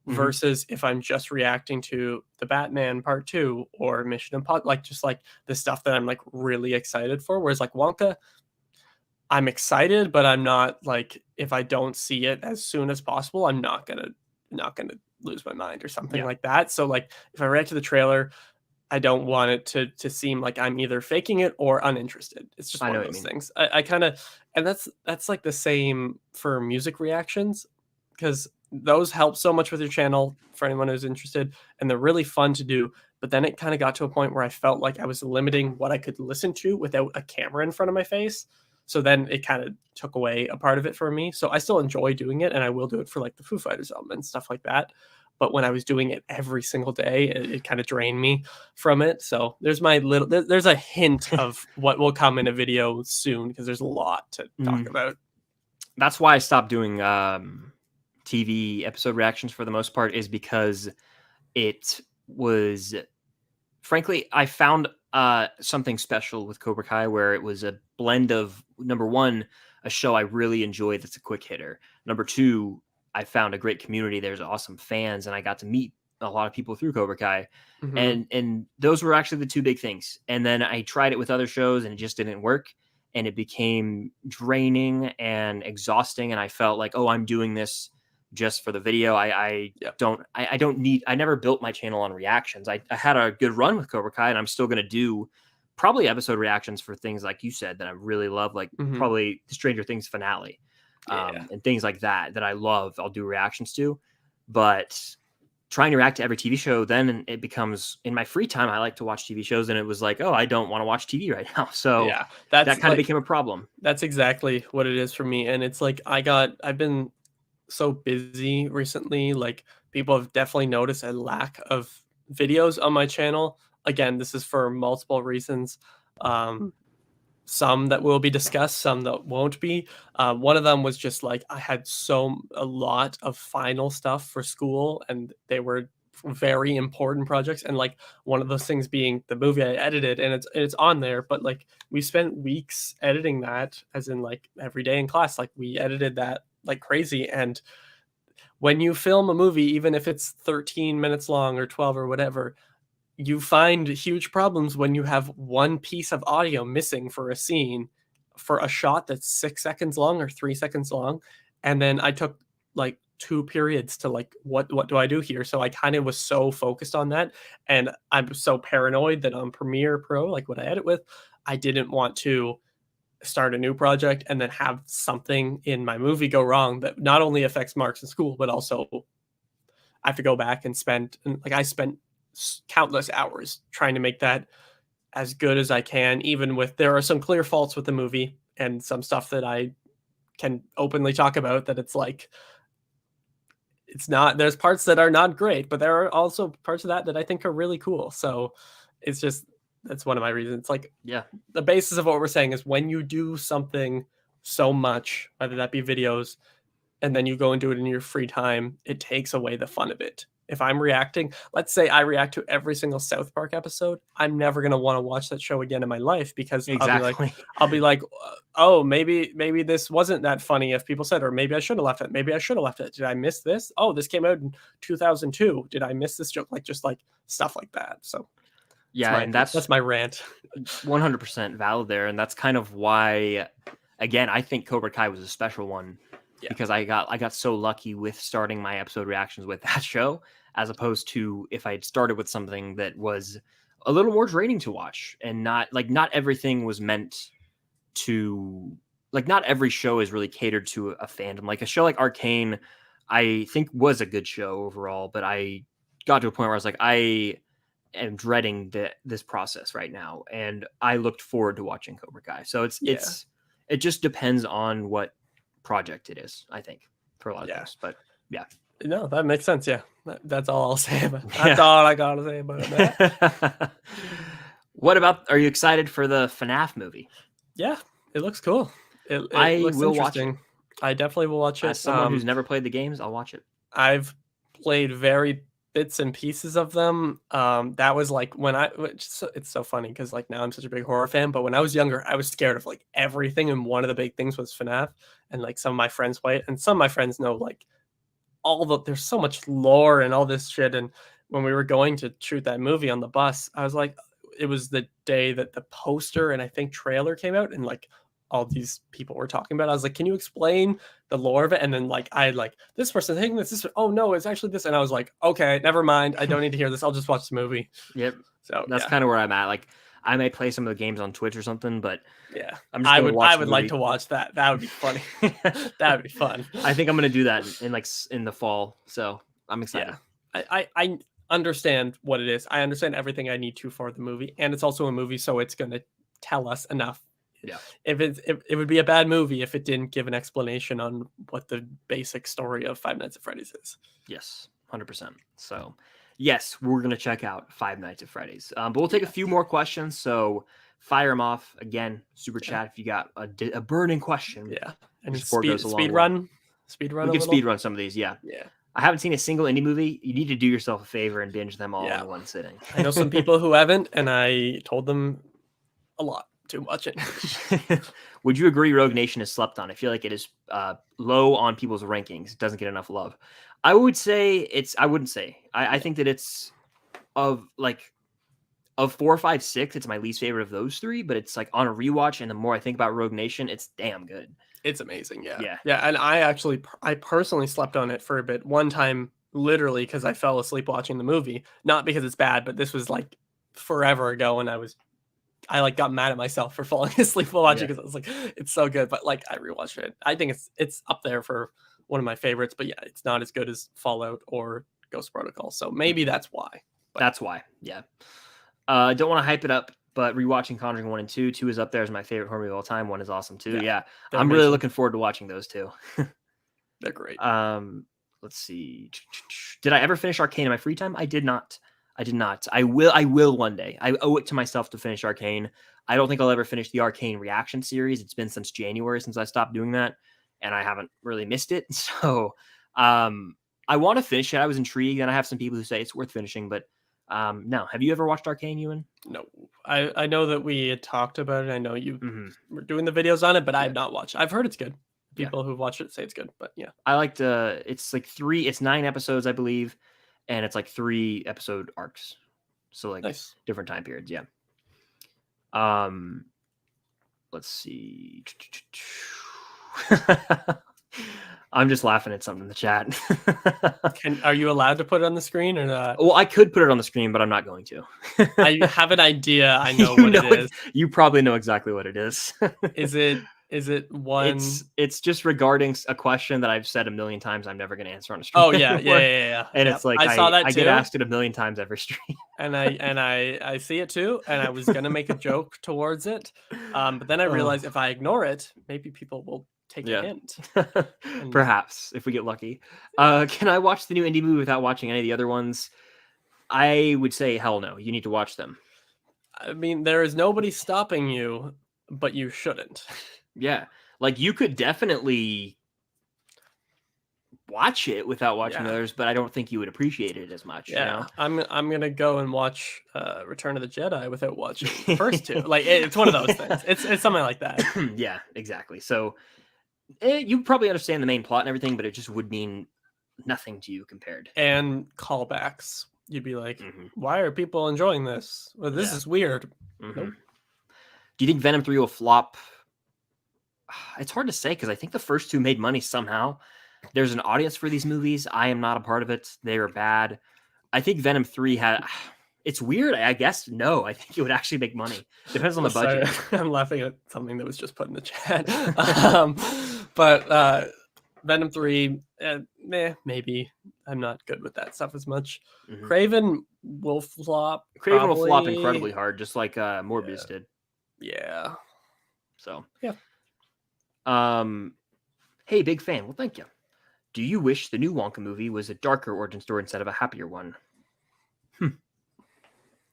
S2: versus if I'm just reacting to the Batman Part 2 or Mission Impossible, like just like the stuff that I'm like really excited for. Whereas like Wonka, I'm excited, but I'm not like, if I don't see it as soon as possible, I'm not gonna lose my mind or something like that. So like if I react to the trailer, I don't want it to seem like I'm either faking it or uninterested. It's just
S1: I
S2: one
S1: know
S2: of
S1: what you
S2: those
S1: mean.
S2: things. I kind of, and that's like the same for music reactions, because those help so much with your channel for anyone who's interested, and they're really fun to do. But then it kind of got to a point where I felt like I was limiting what I could listen to without a camera in front of my face. So then it kind of took away a part of it for me. So I still enjoy doing it, and I will do it for like the Foo Fighters album and stuff like that. But when I was doing it every single day, it kind of drained me from it. So there's my little, there's a hint of what will come in a video soon, because there's a lot to talk about.
S1: That's why I stopped doing TV episode reactions for the most part, is because it was, frankly, I found something special with Cobra Kai, where it was a blend of, number one, a show I really enjoyed that's a quick hitter. Number two, I found a great community. There's awesome fans, and I got to meet a lot of people through Cobra Kai.
S2: Mm-hmm.
S1: And those were actually the two big things. And then I tried it with other shows, and it just didn't work. And it became draining and exhausting. And I felt like, oh, I'm doing this just for the video. I don't need, I never built my channel on reactions. I had a good run with Cobra Kai, and I'm still going to do probably episode reactions for things like you said that I really love, like
S2: Mm-hmm.
S1: probably the Stranger Things finale,
S2: Yeah.
S1: and things like that I love. I'll do reactions to. But trying to react to every TV show, then it becomes, in my free time, I like to watch TV shows, and it was like, oh, I don't want to watch TV right now. So
S2: Yeah.
S1: that
S2: That's
S1: kind of
S2: like,
S1: became a problem.
S2: that's exactly what it is for me. And it's like, I've been so busy recently. Like, people have definitely noticed a lack of videos on my channel. Again, this is for multiple reasons. Um, some that will be discussed, some that won't be. One of them was just like I had a lot of final stuff for school, and they were very important projects. And like one of those things being the movie I edited, and it's on there. But like we spent weeks editing that, as in like every day in class, like we edited that like crazy. And when you film a movie, even if it's 13 minutes long or 12 or whatever, you find huge problems when you have one piece of audio missing for a scene, for a shot that's 6 seconds long or 3 seconds long. And then I took like 2 periods to like, what do I do here? So I kind of was so focused on that. And I'm so paranoid that on Premiere Pro, like what I edit with, I didn't want to start a new project and then have something in my movie go wrong that not only affects marks in school, but also I have to go back and I spent countless hours trying to make that as good as I can, even with, there are some clear faults with the movie and some stuff that I can openly talk about, that it's like, it's not, there's parts that are not great, but there are also parts of that I think are really cool. So it's just, that's one of my reasons. It's like,
S1: Yeah.
S2: the basis of what we're saying is when you do something so much, whether that be videos, and then you go and do it in your free time, it takes away the fun of it. If I'm reacting, let's say I react to every single South Park episode, I'm never going to want to watch that show again in my life, because
S1: Exactly.
S2: I'll be like, oh, maybe this wasn't that funny if people said, or maybe I should have left it. Maybe I should have left it. Did I miss this? Oh, this came out in 2002. Did I miss this joke? Like, just like stuff like that. So
S1: Yeah, and
S2: that's my rant.
S1: 100% valid there, and that's kind of why, again, I think Cobra Kai was a special one, because I got so lucky with starting my episode reactions with that show, as opposed to if I had started with something that was a little more draining to watch, and not everything was meant to, like, not every show is really catered to a fandom. Like a show like Arcane, I think was a good show overall, but I got to a point where I was like, I am dreading this process right now, and I looked forward to watching Cobra Kai. So it just depends on what project it is, I think, for a lot of things. But yeah,
S2: no, that makes sense. Yeah, that's all I'll say about it. That's all I gotta say about that.
S1: What about, are you excited for the FNAF movie?
S2: Yeah, it looks cool. It
S1: I
S2: looks
S1: will watch it.
S2: I definitely will watch it.
S1: As someone who's never played the games, I'll watch it.
S2: I've played very bits and pieces of them. That was like when it's so funny because like now I'm such a big horror fan, but when I was younger, I was scared of like everything, and one of the big things was FNAF. And like some of my friends play it, and some of my friends know like there's so much lore and all this shit. And when we were going to shoot that movie on the bus, I was like, it was the day that the poster and I think trailer came out, and like all these people were talking about. I was like, can you explain the lore of it? And then like I had like this person thinking this, oh no, it's actually this. And I was like, okay, never mind. I don't need to hear this. I'll just watch the movie.
S1: Yep.
S2: So
S1: That's kind of where I'm at. Like I may play some of the games on Twitch or something, but
S2: yeah,
S1: I'm just gonna watch
S2: I would like to watch that. That would be funny. That would be fun.
S1: I think I'm gonna do that in the fall. So I'm excited.
S2: Yeah. I understand what it is. I understand everything I need to for the movie, and it's also a movie, so it's gonna tell us enough.
S1: Yeah.
S2: If it would be a bad movie if it didn't give an explanation on what the basic story of Five Nights at Freddy's is.
S1: Yes, 100%. So, yes, we're gonna check out Five Nights at Freddy's. But we'll take a few more questions. So fire them off again. Super chat if you got a burning question.
S2: Yeah, and
S1: speed
S2: run.
S1: We can speed run some of these. Yeah. I haven't seen a single indie movie. You need to do yourself a favor and binge them all in one sitting.
S2: I know some people who haven't, and I told them a lot to watch it.
S1: Would you agree Rogue Nation is slept on? I feel like it is low on people's rankings. It doesn't get enough love. I would say I wouldn't say. I think that it's of 4, 5, 6, it's my least favorite of those three, but it's like on a rewatch, and the more I think about Rogue Nation, it's damn good.
S2: It's amazing. Yeah.
S1: Yeah.
S2: And I personally slept on it for a bit. One time, literally, because I fell asleep watching the movie. Not because it's bad, but this was like forever ago, and I like got mad at myself for falling asleep while watching because I was like, it's so good. But like I rewatched it. I think it's up there for one of my favorites. But yeah, it's not as good as Fallout or Ghost Protocol. So maybe that's why. But
S1: that's why. Yeah. I don't want to hype it up, but rewatching Conjuring 1 and 2 is up there as my favorite horror movie of all time. 1 is awesome too. Yeah. I'm really looking forward to watching those two.
S2: They're great.
S1: Let's see. Did I ever finish Arcane in my free time? I did not. I will one day. I owe it to myself to finish Arcane. I don't think I'll ever finish the Arcane reaction series. It's been since January since I stopped doing that, and I haven't really missed it. So I want to finish it. I was intrigued, and I have some people who say it's worth finishing, but no. Have you ever watched Arcane, Ewan?
S2: No. I know that we had talked about it. I know you were doing the videos on it, but I have not watched. I've heard it's good. People who've watched it say it's good, but yeah.
S1: I liked it's like 9 episodes, I believe, and it's like 3 episode arcs. So like different time periods, yeah. Let's see. I'm just laughing at something in the chat.
S2: Are you allowed to put it on the screen or not?
S1: Well, I could put it on the screen, but I'm not going to.
S2: I have an idea. I know what it is.
S1: You probably know exactly what it is.
S2: Is it one?
S1: It's just regarding a question that I've said a million times I'm never going to answer on a stream.
S2: Oh yeah.
S1: And it's like
S2: I saw that too.
S1: I get asked it a million times every stream.
S2: And I see it too, and I was going to make a joke towards it, but then I realized if I ignore it, maybe people will take a hint.
S1: Perhaps if we get lucky. Can I watch the new indie movie without watching any of the other ones? I would say hell no. You need to watch them.
S2: I mean, there is nobody stopping you, but you shouldn't.
S1: Yeah, like you could definitely watch it without watching others, but I don't think you would appreciate it as much.
S2: Yeah, you know? I'm gonna go and watch Return of the Jedi without watching the first two. Like it's one of those things. It's something like that.
S1: Yeah, exactly. So you probably understand the main plot and everything, but it just would mean nothing to you compared.
S2: And callbacks, you'd be like, why are people enjoying this? Well, this is weird. Nope.
S1: Do you think Venom 3 will flop? It's hard to say because I think the first two made money somehow. There's an audience for these movies. I am not a part of it. They are bad. I think Venom 3 had... It's weird. I guess no. I think it would actually make money. Depends on the budget.
S2: Sorry. I'm laughing at something that was just put in the chat. But Venom 3, maybe. I'm not good with that stuff as much. Craven will flop.
S1: Craven will flop incredibly hard, just like Morbius did.
S2: Yeah.
S1: So
S2: yeah.
S1: Hey, big fan. Well, thank you. Do you wish the new Wonka movie was a darker origin story instead of a happier one?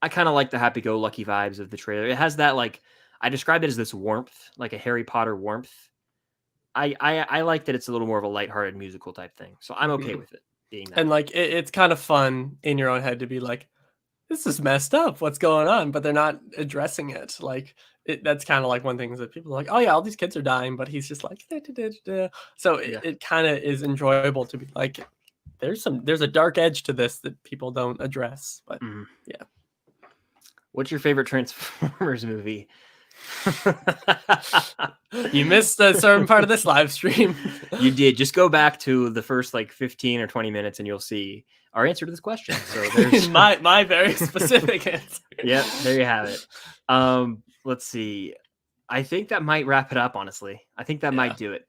S1: I kind of like the happy-go-lucky vibes of the trailer. It has that, like, I described it as this warmth, like a Harry Potter warmth. I like that it's a little more of a lighthearted musical type thing. So I'm okay with it being that.
S2: And like, it's kind of fun in your own head to be like, this is messed up. What's going on? But they're not addressing it. Like, that's kind of like one thing that people are like, oh yeah, all these kids are dying, but he's just like, da, da, da, da. So it kind of is enjoyable to be like, there's a dark edge to this that people don't address. But yeah.
S1: What's your favorite Transformers movie?
S2: You missed a certain part of this live stream.
S1: You did. Just go back to the first like 15 or 20 minutes and you'll see our answer to this question. So there's
S2: my very specific answer.
S1: Yep, there you have it. Let's see. I think that might wrap it up, honestly. I think that might do it.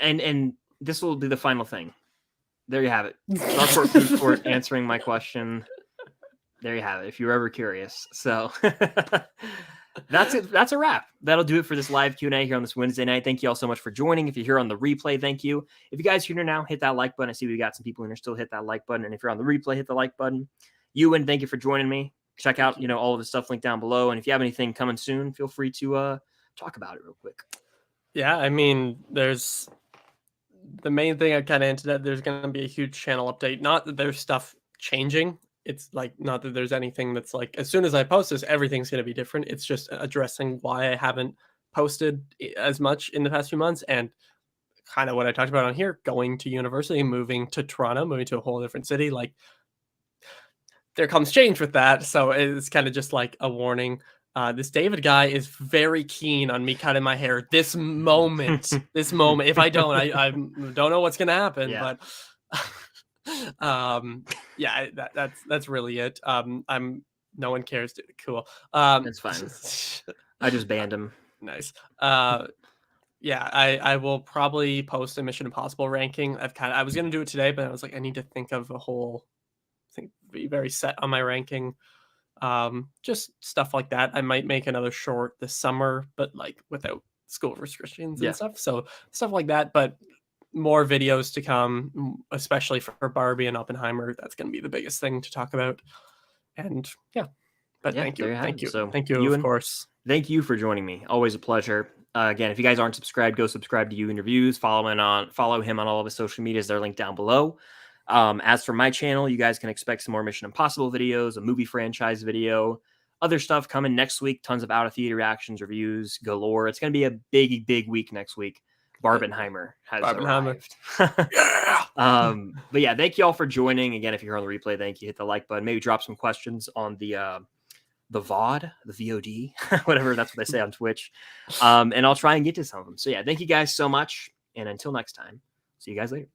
S1: And this will be the final thing. There you have it. Starport Food Court answering my question. There you have it, if you're ever curious. So that's it. That's a wrap. That'll do it for this live Q&A here on this Wednesday night. Thank you all so much for joining. If you're here on the replay, thank you. If you guys are here now, hit that like button. I see we got some people in here still. Hit that like button. And if you're on the replay, hit the like button. Ewan, thank you for joining me. Check out, all of the stuff linked down below. And if you have anything coming soon, feel free to talk about it real quick.
S2: Yeah, I mean, there's the main thing I kind of hinted at. There's going to be a huge channel update. Not that there's stuff changing. It's like not that there's anything that's like, as soon as I post this, everything's going to be different. It's just addressing why I haven't posted as much in the past few months, and kind of what I talked about on here, going to university, moving to Toronto, moving to a whole different city. Like, there comes change with that. So it's kind of just like a warning. This David guy is very keen on me cutting my hair this moment. If I don't, I don't know what's going to happen. Yeah. But yeah, that's really it. No one cares. Cool.
S1: That's fine. I just banned him.
S2: Nice. Yeah, I will probably post a Mission Impossible ranking. I was gonna do it today, but I was like, I need to think of a whole thing, be very set on my ranking. Just stuff like that. I might make another short this summer, but like without school restrictions and stuff. So stuff like that, but more videos to come, especially for Barbie and Oppenheimer. That's going to be the biggest thing to talk about. And but thank you. Thank you. So thank you, Ewan, of course.
S1: Thank you for joining me. Always a pleasure. Again, if you guys aren't subscribed, go subscribe to Ewan Reviews. Follow him on all of his social medias. They're linked down below. As for my channel, you guys can expect some more Mission Impossible videos, a movie franchise video, other stuff coming next week. Tons of out of theater reactions, reviews galore. It's going to be a big week next week. Barbenheimer has arrived. But yeah, thank you all for joining. Again, if you're on the replay, thank you. Hit the like button. Maybe drop some questions on the VOD, the VOD, whatever that's what they say on Twitch. And I'll try and get to some of them. So yeah, thank you guys so much. And until next time, see you guys later.